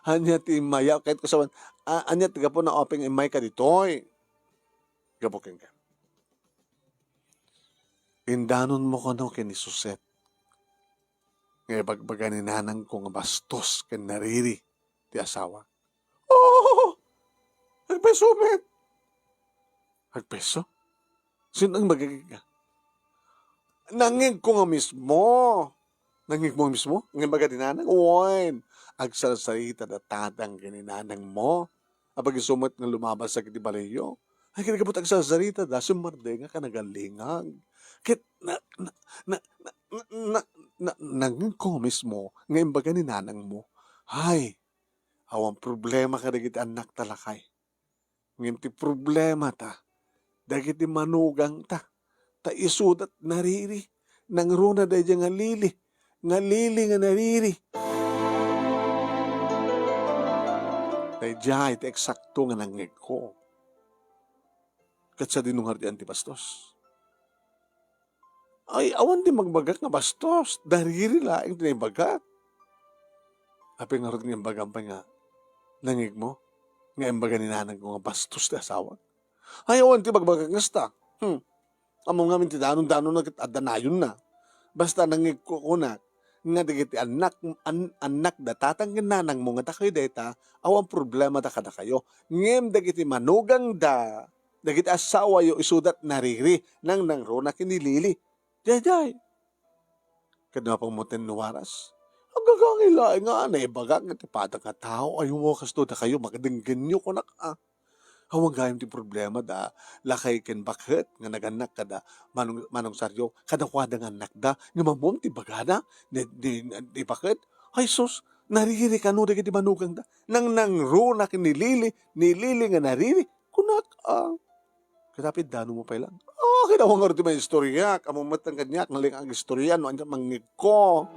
Speaker 2: Anya ti mayam. Kahit ko saban, anya ti gapo na openg imay ka ditoy. Gapokin ka. Indanon mo ko no kin Suset. Ngay bagbaga ni nanang ko nga bastos ken nariri ti asawa. Agpeso, met. Agpeso? Sino ang magiging ka? Nangig ko nga mismo. Nangig mo mismo? Ngayon baga dinanang? Uwan. Agsasalita na tatang kininanang mo. Apag isumot nga lumabas sa kiti balayo. Ay kinagabot agsasalita da. Sumarde nga ka nagalingag. Kit nangig ko mismo. Ngayon baga ninanang mo. Ay, awang problema ka na kita anak talakay. Ngayon ti problema ta. Dagiti manugang ta. Ta isudat nariri. Nang runa da nga lili. Nga lili nga nariri. Dahil iti eksakto nga nangig ko. Kat sa dinungar di antibastos. Ay, awan di magbagak nga bastos. Dariri laing tinibagak. Api nga rin nga bagampa nga. Nangig mo. Nga imbaga ni nanang ko nga bastos na asawa. Ay, awan ti magbagak nga sta. Amo nga min ti danon-danon na adanayon na. Basta nangig ko na. Nga digiti anak da tatang nanang mo nga ta kayo deta. Awan problema da kada kayo. Ngem dagiti manugang da. Dagiti asawa yo isudat nariri. Nang rona kinilili. Jay. Kadma pang moten nuwaras. Ang gagangila nga na ibagak nga tipada nga tao. Ayaw mo kasto da kayo. Magadinggan nyo ko na ka. Hawang gayam ti problema da. Lakay ken bakit. Nga naganak ka da. Manong saryo. Kadakwada nga anak da. Nga mamom ti bagana. Di bakit. Ay sus. Nariri ka no. Dagiti manugang da. Nang ro na kinilili. Nilili nga nariri. Kunak Katapid dano mo pa ilang. Kinawang nga rin may istorya. Kamumat ang kanyak. Naling ang istorya. No, andyan mangig ko.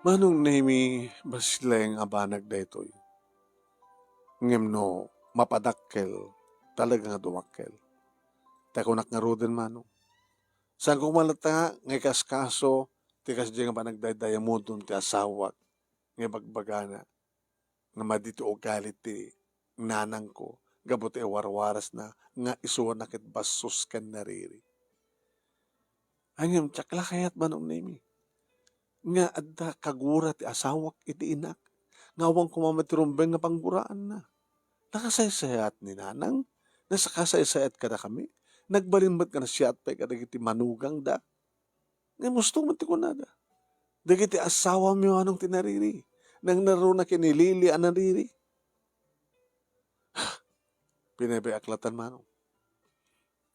Speaker 2: Manong nemi basileng abanag da ito'y. Ngem no, mapadakkel. Talaga nga dumakkel. Takunak nga roden manong. Saan kong malata ngay kaskaso. Tikas di nga pa nagdadaya mo dun ti asawak. Ngay bagbagana. Nga madito o galit ti nanang ko. Gabot e warwaras na. Nga isuwa nakit basus kan nariri. Anyam tsakla kayat manong nemi. Nga adda kagura ti asawak iti inak. Ngawang kumamatirumbeng nga pangguraan na. Nakasaysayat ni nanang. Nasa kasaysayat ka na kami. Nagbalimbat ka na siya at pa'y kadagiti manugang da. Nga mustong matikunada. Dagiti asawa mo anong tinariri. Nang naro na kinilili ang nariri. Pinabay aklatan manong.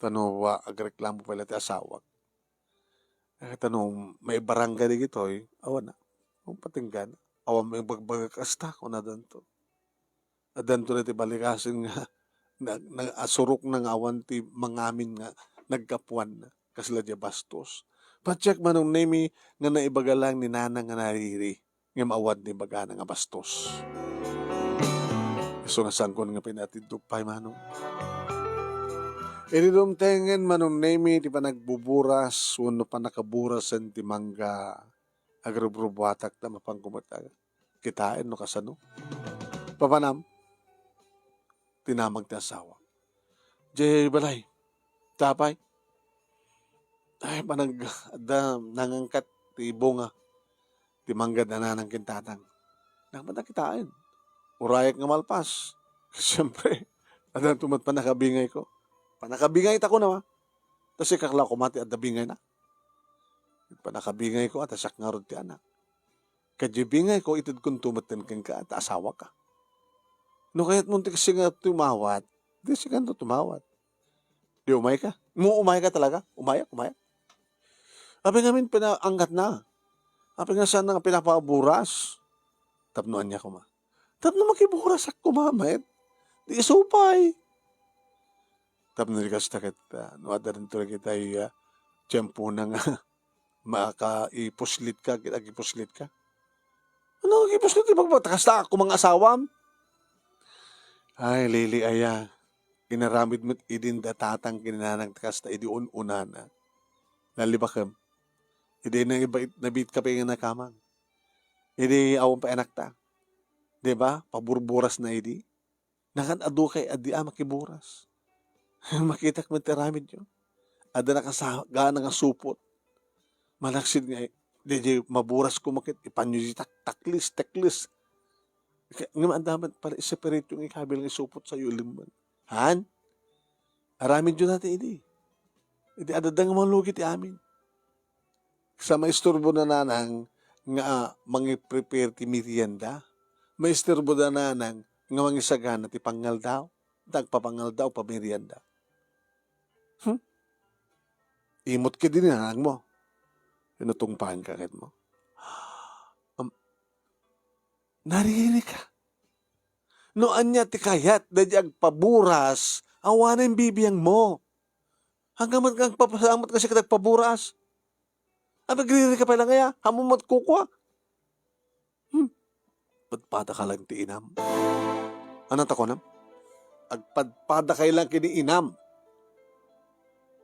Speaker 2: Tanawa agreklamo pala ti asawak. Tanong, may barangay di gito'y, awan na. Kung patinggan, awan may bagbagakasta ko na danto. Danto na ti balikasin nga, asurok ng awan ti mangamin nga, nagkapuan na, kasila di bastos. Pacheck manong nemi, nga naibagalang ni nanang nga nariri, nga maawad ni baga nga bastos. So nga sangkon nga pinatidupay manong. Inidumtengen manong nemi di pa nagbuburas wano pa nakaburas sen ti mangga agrubrubuatak na mapangkumataga. Kitain no kasano. Papanam, tinamag ti asawa. Jay balay, tapay. Ay panag nangangkat ti bunga ti mangga na nanang kintatang. Nagpatakitain. Urayak nga malpas. Siyempre, adan tumat pa nakabingay ko. Panakabingay ta ko na, tapos ikakla ko mati at dabingay na. Panakabingay ko at asak nga ron ti anak. Kadibingay ko itid kung tumatin kang ka at asawa ka. No kaya't muntik kasi nga tumawat, di siya kanto tumawat. Di umay ka? Umay ka talaga? Umaya. Sabi namin pinaangkat na. Sabi nga sana nga pinapaburas. Tapnuan niya ko ma. Tapno makiburas ako mamit. Di isupay. Tapno nilikas na kita. Nuwada rin tuloy kita yung tiyempo na nga. Maka-ipuslit ka. Kitag-ipuslit ka. Ano ipuslit? Ipagpatakas na ako mga asawam. Ay, lili aya. Kinaramid mo't idin datatang kinanang takas na idi una na. Nalibakam. Idi na nabit ka pa yung nakamang. Idi awang pa anak ta. Diba? Paburburas na idi. Nakan adu kay adi makiburas. Makitak mo tiramid yun. Ada gana nga supot. Malaksid nga, di maburas kumakit, ipanyo di taklis. Nga dapat pala separate yung ikabil ng supot sa yulimban. Han? Aramin dyan natin ini. Hindi adadang malugit amin. Sa maisturbo na nanang nga mangi-prepare ti merienda, maisturbo na nanang nga mangisagana ti pangal daw, tagpapangal daw pa merienda. Imot ka din nanang mo. Inutungpahan ka kahit mo. Nariri ka. Noan niya ti kayat, dadya agpaburas, awanan bibiyang mo. Hanggang kang papasamot kasi ka nagpaburas. Nagriri ka pala ngaya, hamumot kukwa. Padpada ka lang ti inam. Anong tako nam? Agpadpada kay lang kini inam.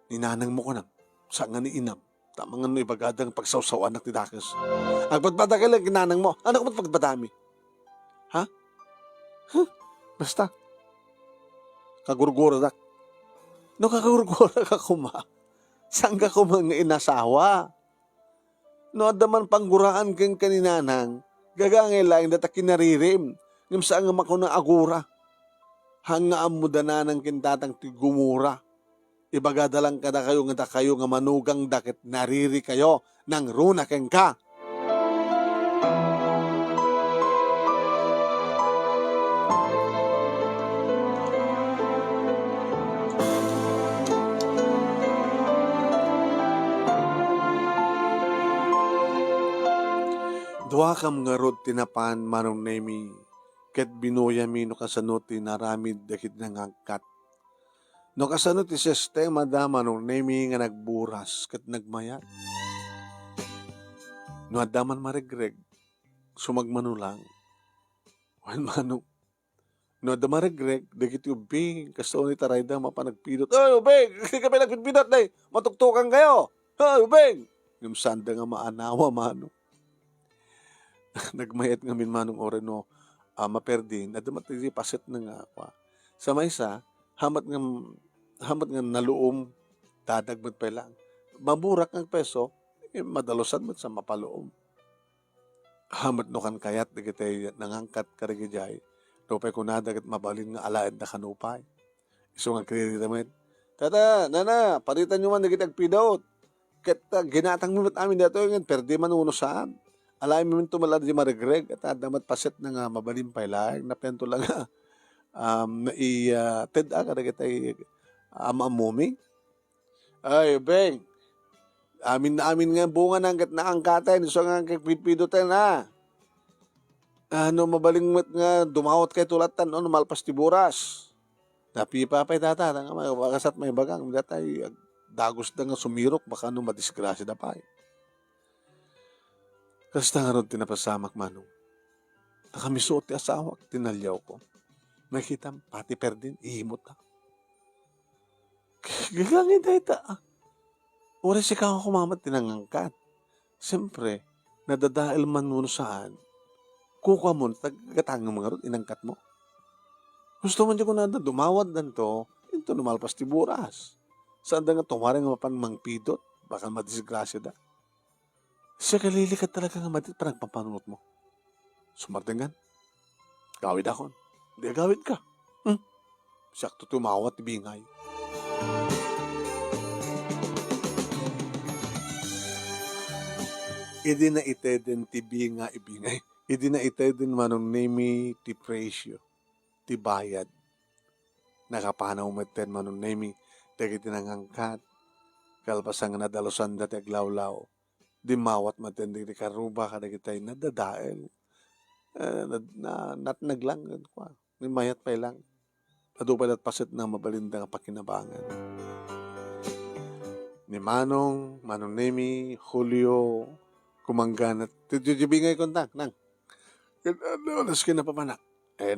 Speaker 2: Ninanang mo ko nam. Saan nga ni inam? Tama nga no ibagadang pagsawsawan na ti dakes. Agpadpada kay lang kinanang mo. Ano ka pagpadami? Ha? Basta. Kagurgura dak. No kagurgura ka kuma. Saan ka kuma nga inasawa? No adaman pangguraan kang kaninanang, gagangay lang data kinaririm. Ngam saan nga mako na agura. Hanga amuda ng kintatang tigumura. Ibagadalang kada kayo nga manugang dakit nariri kayo ng runa keng ka. Dua kam nga rod tinapan manong nemi, ket binuya mi no kasano ti naramid dakit ng angkat. No kasano ti sistema da manong nemi nga nagburas ket nagmayat. No adaman maregreg, sumagmanulang. Wan manong, no adaman maregreg, dakit ubing, kasto ni tarayda mapanagpidot. Ay, ubing! Hindi kami nagpidot day! Matuktukan kayo! Ay, ubing! Yung sanda nga maanawa manong. Nagmayat nga min manong oreno maperdin na damat ti paset na nga kwa. Sa maysa hamat nga naluom dadagmat pa lang. Maburak ang peso madalosan mo sa mapaloom. Hamat no kan kayat digitay nangangkat karigijay. Topay kunada ket mabalin nga alaed na kanupay. Iso nga kreditamit. Tata, nana, paritan nyo man digitag pidot. Ket ginatang mo amin dato nga perdi man uno saan. Alay mo minto malad di maregreg at damat paset na nga mabalim pa ilang napento lang nga ted ka na kitay amamumi. Ay, beng, amin nga bunga ng kat naangkatay so nga kagpidpidotan na. Ano mabaling mat nga dumawat kay tulatan no malpas ti buras. Napipa pa'y tata nga makasat may bagang datay dagos na nga sumirok baka no madisgrasya na pa. Kasta nga ron tinapasamak manong. Nakamisuot ti asawak, tinalyaw ko. Nakita pati perdin, ihimot na. Gagangin tayo ta. Ura si kang kumamat tinangangkat. Siyempre, nadadail man mo saan, kuka mo, tagatangang mga ron, inangkat mo. Gusto man dyan ko na dumawad dan to, ito numalpas ti buras. Saan da nga tumaring mapan mangpidot, baka madisgrasya da. Siya kalilikat talaga nga matit parang pampanunot mo. Sumartingan. Gawid akon. Hindi gawid ka. Siyak to tumawat ibingay. Idi na iteden ti binga ibingay. Idi na iteden manong nemi ti presyo. Ti bayad. Nakapanaw maten manong nemi. Dagi tinangangkat. Kalpasang nadalosan dati aglawlaw. Di mawat matindi di karuba kada kitay nadadael. Natnaglang kwa. May mayat pa lang. Adupad at pasit na mabalinda nga pakinabangan. Ni Manong Nemi, Julio, kumangganat. Tijibingay kontak, nang. Alas ka na papanak.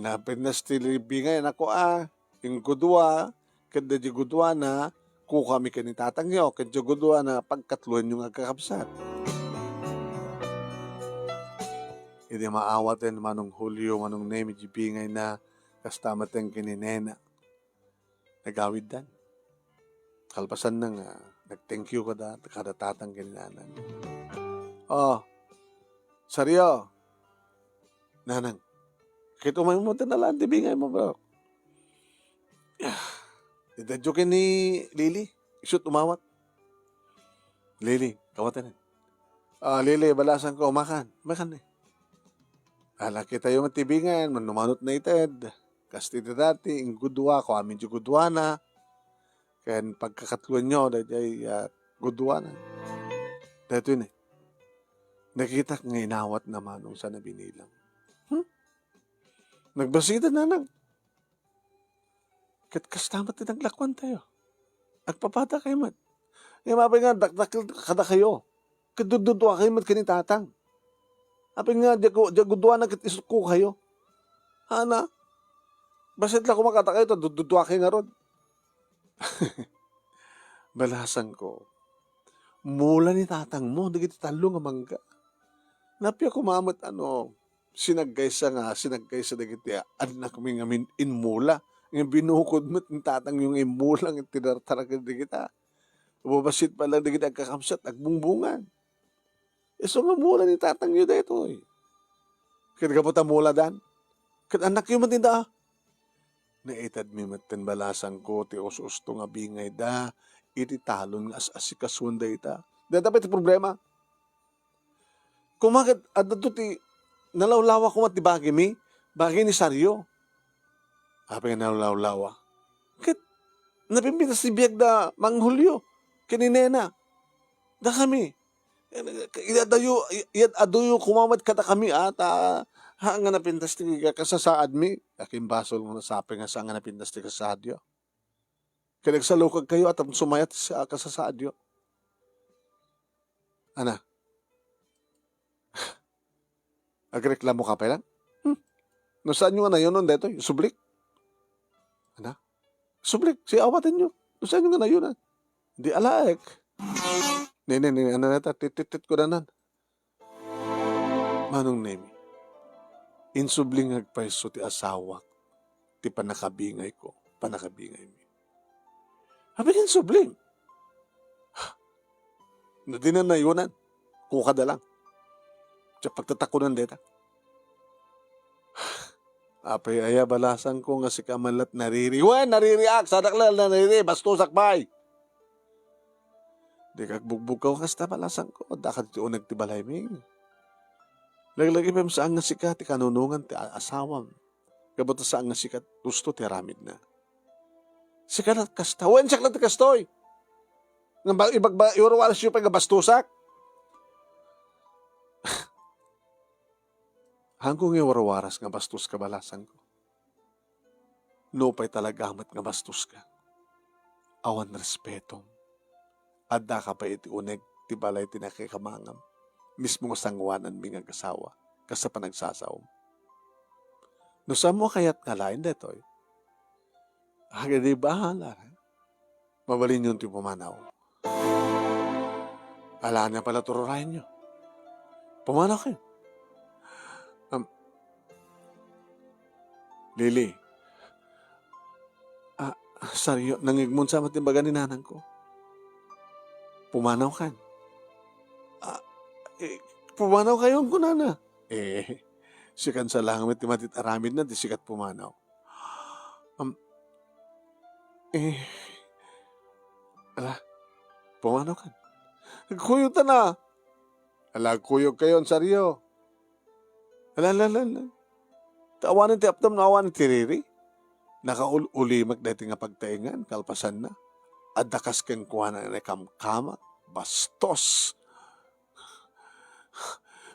Speaker 2: Napinas tilibingay na ko yung gudwa, kada di gudwa na, kukami ka ni tatangyo, kada gudwa na pagkatluan yung agkakabsat. Hindi maawatin manong Julio, manong Nemi, jibingay na kastamat ang kininena. Nagawid dan. Kalpasan na nga, Nag-thank you kada tatang kininanan. Oh, saryo. Nanang, kito may mo tinalaan, tibingay mo bro. Idadyokin ni Lily. Isut umawat. Lily, kawatan. Lily, balasan ko, makan. Makan eh. Laki tayo matibingan, manumanot na ited. Kasti dati, ing gudwa ko, amin yung gudwa na. Kaya pagkakatluan nyo, dahil gudwa na. Dahil yun eh. Nakita nga inawat naman nung sa nabinilang. Nagbasita na nang. Kastamat din ang lakwan tayo. Agpapata kayo mat. Ngayon mapay nga, dakdakil kada kayo. Kadududwa kayo mat kanitatang. Apin nga, diyagudwa na isukko kayo. Hana, basit lang kumakata kayo, dududwa kayo nga ron. Balasan ko, mula ni tatang mo, di kita talo nga mangga. Napya kumamot sinagay sa dagiti anak mi nga inmula. Nga binukod mo't ng tatang yung imula nga tinartarak di kita. Bubasit pala di kita agkakamsat, agbungbungan. So nga mula ni tatang yun dito eh. Kaya ka po mula dan? Kaya anak yung matinda. Naitad mi matin balasan ko, ti us-usto nga bingay da, iti talon nga as-asikasuan da ita. Dahil dapat problema. Kung bakit, ti nalawlawa ko mat di bagi mi, bagi ni Saryo. Apa nga nalawlawa? Kaya napimpita si biyag da manghulyo, kininena. Da kami. Adayo kumamad kata kami at nga napintas ti kasasaad mi. Aking basol mo nasapi nga sa nga napintas ti kasasaad yo. Kaya nagsalukag kayo at sumayat sa kasasaad yo. Ana? Agreklamo ka pa lang? No saan nyo nga na yun nun dito? Sublik? Ana? Sublik? Si awatin nyo. No saan nyo nga na yun? Di alaek. Nene, ano na titit ko na nan. Manong nemi. Insubling agpaiso ti asawak. Ti panakabingay ko. Panakabingay mi. Habi insubling. No di na nayunan. Kukada lang. Sa pagtatakunan deta. Apay aya balasan ko nga si kamalat nariri. Wen, naririak. Sadaklal na nariri. Bastusak bay. Di kagbukbuk ka kasta balasan ko. Dakat iti unag ti balaymin. Laglagi pa saan nga sikat. Ti kanunungan ti asawam. Kabata saan nga sikat. Gusto ti ramid na. Sikat at kasta. Wen, siyak lang ti kastoy. Ibagba, iwarwalas yung nga bastusak. Hanggang iwarwaras nga bastos ka balasan ko. Nupay talaga amat nga bastos ka. Awan respetong. Adda ka pa iti uneg, ti balay tinakikamangam. Mismo nga sangwanan mi nga kasawa, kasa panagsasaom. No sa mo kayat nga lain detoy. Haga di bahala. Mabalin yun ti pumanaw. Ala niya pala tururahin nyo. Pumanaw kayo. Lily. Saryo, nangigmon sa matimbaga ni nanang ko. Pumanaw kan. Pumanaw kayo ang kunana. Sikan sa langit, timatit aramid na, di sikat pumanaw. Pumanaw kan. Kuyot na. Kuyog kayo ang saryo. Awanin ti aptam na awanin ti riri. Nakaulimak dati nga pagtaingan, kalpasan na. Adakas kang kuha na kamkama, bastos.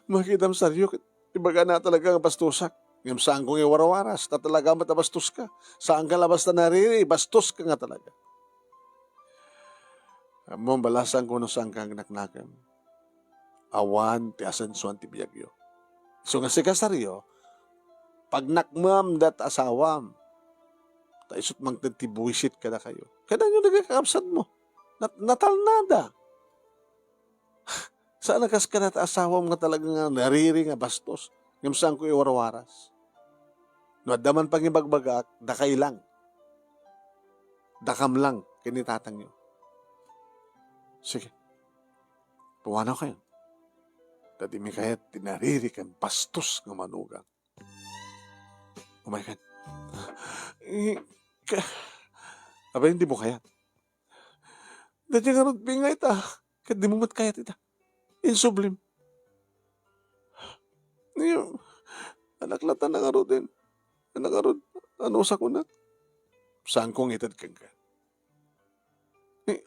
Speaker 2: Makita mo saryo, ibaga na talaga ang bastusak. Ngayon saan kong iwarawaras, na talaga matabastos ka. Saan ka labas na nariri, bastos ka nga talaga. Mong balasan ko no saan kang naknakam. Awan ti asensuan ti biyagyo. So nga si kasaryo, pag nakmam dat asawam, taisot magtitibuisit ka na kayo. Kaya nyo nagkakapsad mo. Natalnada. Saan nakas ka na asawam nga talaga nga nariri nga bastos. Ngayon saan ko iwarwaras. No, daman pang ibagbagak, dakay lang. Dakam lang, kinitatang nyo. Sige, puwanaw kayo. Dati mi kayat tinariri kan bastos nga manugang. Oh my God. Eh, ka- Aba, hindi mo kaya. Dati nga ron bingay ta. Kat di mo mat kayat ita. Insublim. Ngayon, anak lata na nga ron din. Anak nga ron, ano sa kuna? Saan kong itad kang ka?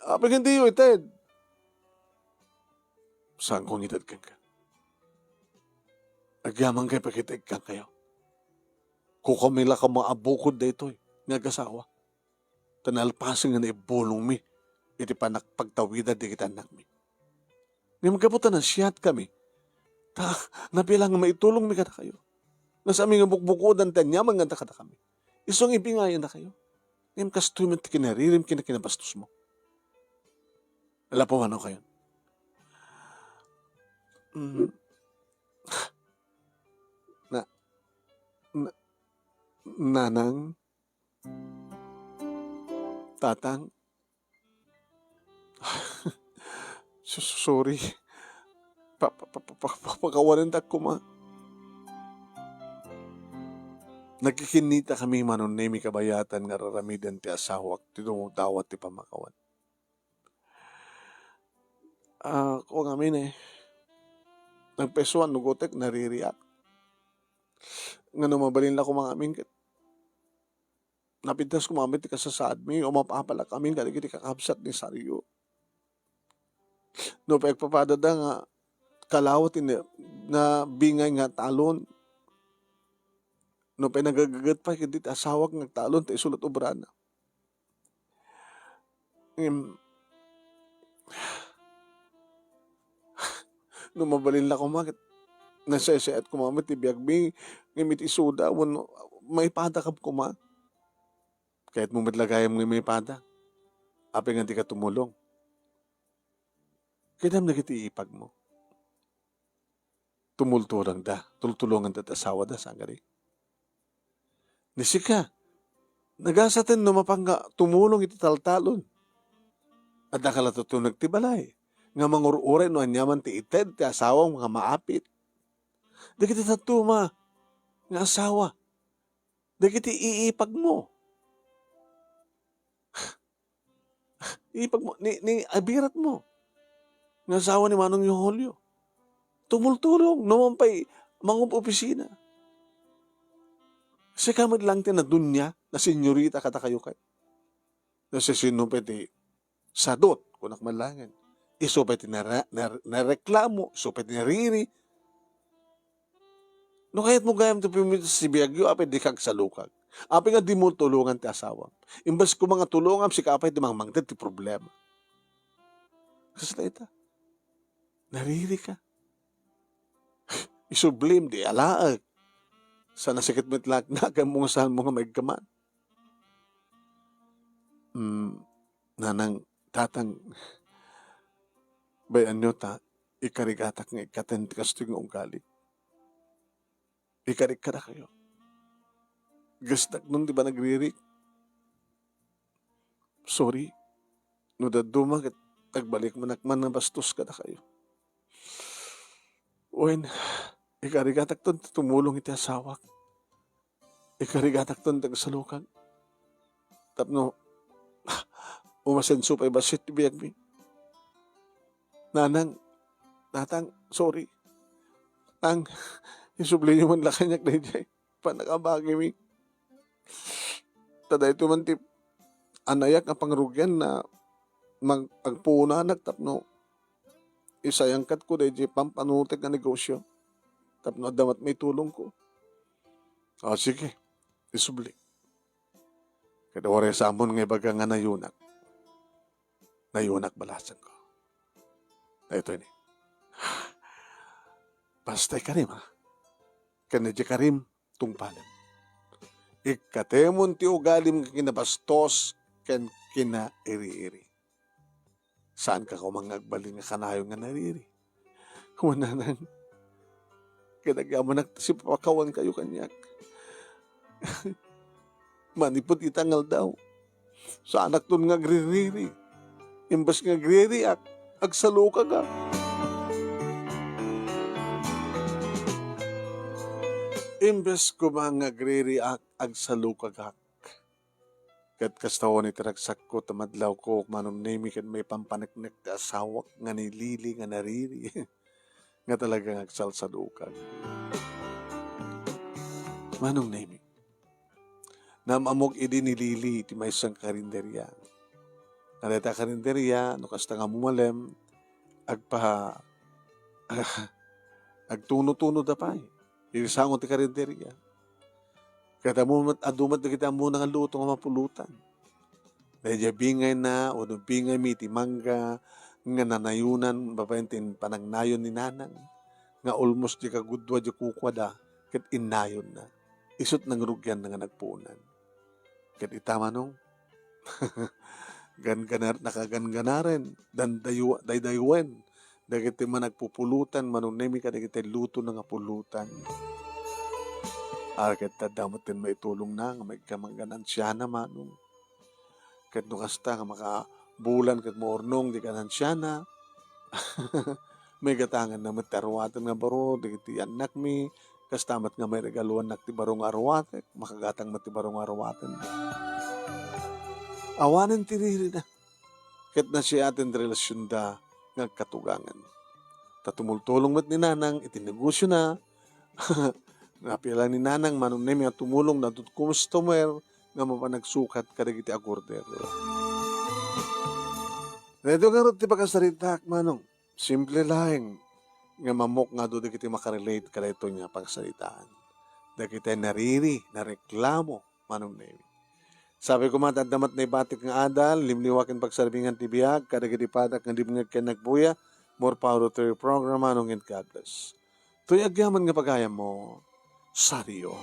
Speaker 2: Abang hindi yun itad. Saan kong itad kang ka? Agyaman kay pakitig kang kayo. Kukamila ka maabukod da ito nga gasawa. Tanalpasin nga na ibulong mi. Iti pa nakpagtawida di kita anak mi. Ngayon magkabutan na siyat kami. Nabilang maitulong mi kada kayo. Nasa aming bukbukodan tanyaman nga kada kami. Isong ibingayan na kayo. Ngayon kastoy mo kinaririm kinabastos mo. Alapawan ako kayo. Na, na, nanang, tatang, sorry. Pakawalan ta ko ma. Nagkikinita kami manon na mi kabayatan nga raramidan ti asawak ti dumutawat ti pamakawan. Kung amin nagpesuan nugotek naririyak. Nga mabalin la ko mga amin napintas ko mamit ti kasasaad mi o mapapala kami nga ti kakabsat ni Saryo. No pagpapadada nga kalawat na bingay nga talon. No pinagagagat pa kiti asawak nga talon ti isulat obrana. No mabalin la ko makit naseseat ko mamit ti biyagbi ngimit isuda wano may padakap ko ma. Kahit mo matlagayam ng may pada. Api nga di ka tumulong. Kaya na kiti ipag mo. Tumulturang da. Tultulungan da asawa da sangari. Nisika. Nagasatin no mapangga tumulong iti taltalon. At nakalatutunag ti balay. Nga mangururay no anyaman ti ited ti asawang mga maapit. Di kiti tatuma nga asawa. Di kiti iipag mo. Iipag mo. Ni abirat mo. Nga asawa ni Manong Yoholyo. Tumultulong. Naman pa'y mga opisina. Kasi kamad lang tinadunya na senyorita kata kayo kay. Nasa sinupeti sadot kunak malangan. Isupeti na reklamo. Isupeti na riri. No kahit mo gayam ito pimitas si Biagyo, apay di kag salukag. Apay nga di mo tulungan ti asawa. Imbas ko mga tulungan, si kapay di mangmangtid ti problema. Kasi na ita. Nariri ka. Isublim di alaag. Sa nasikit mo itlak na kamo nga saan mo nga magkaman. Nanang tatang bayan nyo ta, ikarigatak nga ikaten ti kasto nga ugali. Ikarik ka na kayo. Gastak nun di ba nagririk? Sorry. No daduma kat tagbalik manakman na bastos ka na kayo. Uwen, ikarigatak ton tumulong iti asawak. Ikarigatak ton tagsalukan. Tapno, umasenso pa'y basit ti biyagmi. Nanang, tatang, sorry. Ang, isubli niyo man lakanyak na ijay. Panakabagi mi. Tada ito man ti anayak ang pangrugyan na magpuna nagtapno. Isayangkat ko na ijay pampanutik na negosyo. Tapno adamat may tulong ko. Sige. Isubli. Kada wari sa amon nga baga nga nayunak. Nayunak balasan ko. Na ito ini. Basta karim ha. Kanadya karim tungpalan. Ikatemon ti ugalim kinabastos ken kinairi-iri. Saan ka kumangagbalin nga kanayo nga nariri? Kumanan. Kinagyaman si papakawan kayo kanyak. Manipot itangal daw. Sa anak nun nga gririri. Imbas nga gririak. agsaluka ka. Imbes ko ba nga agre-react agsaluka ka. Kat kastawa ni tiragsak ko, tamadlaw ko, manong name kat may pampanaknak ka asawak nga nilili nga nariri. Nga talagang agsalsalukan. Manong name. Namamog idi nilili ti may isang karinderya. Naleta karinderya, no kasta nga mumalem, agtuno-tuno da pa irisangon ti karinderya. Kata mo adumat na kita muna nga luto nga mapulutan. Dahil bingay na, o bingay mi ti mangga, nga nanayunan, babayantin panagnayon ni nanang, nga almost di kagudwa di kukwada, kat inayon na. Isot ng rugyan na nga nagpunan. Kat itama nung, nakaganganaren, daydaywen, dahil iti man nagpupulutan, manunemi ka, dahil iti luto na nga pulutan. Kat tadamot din maitulong na, nga may kamangganan siya naman, kat nukasta nga makabulan, kat maornong, di kanan siya na, may gatangan na matarwatan nga baro, di iti anak mi, kastamat nga may regaluan nak ti barong arwatan, makagatang mati barong arwatan. Awanan tiriri na, kat na siya atin relasyon da, nga katugangan. Tatumultulong mat ni nanang, itinegosyo na, napila ni nanang, manunemi at tumulong na dut customer, nga mapanagsukat kadagiti agorder. Ito nga rin ti pagkasaritak, manong, simple lang, nga mamok nga doon kiti makarelate ka ito niya pagsalitaan. Dahil kita nariri, nareklamo, manong nemi. Sabi ko matadamat na ibatik nga adal, limliwakin pagsarbingan tibiyag, kadagiti patak nga dibngag ka nagbuya, more power to your program, manong and God bless. Tuyag yaman nga pagaya mo, Sario.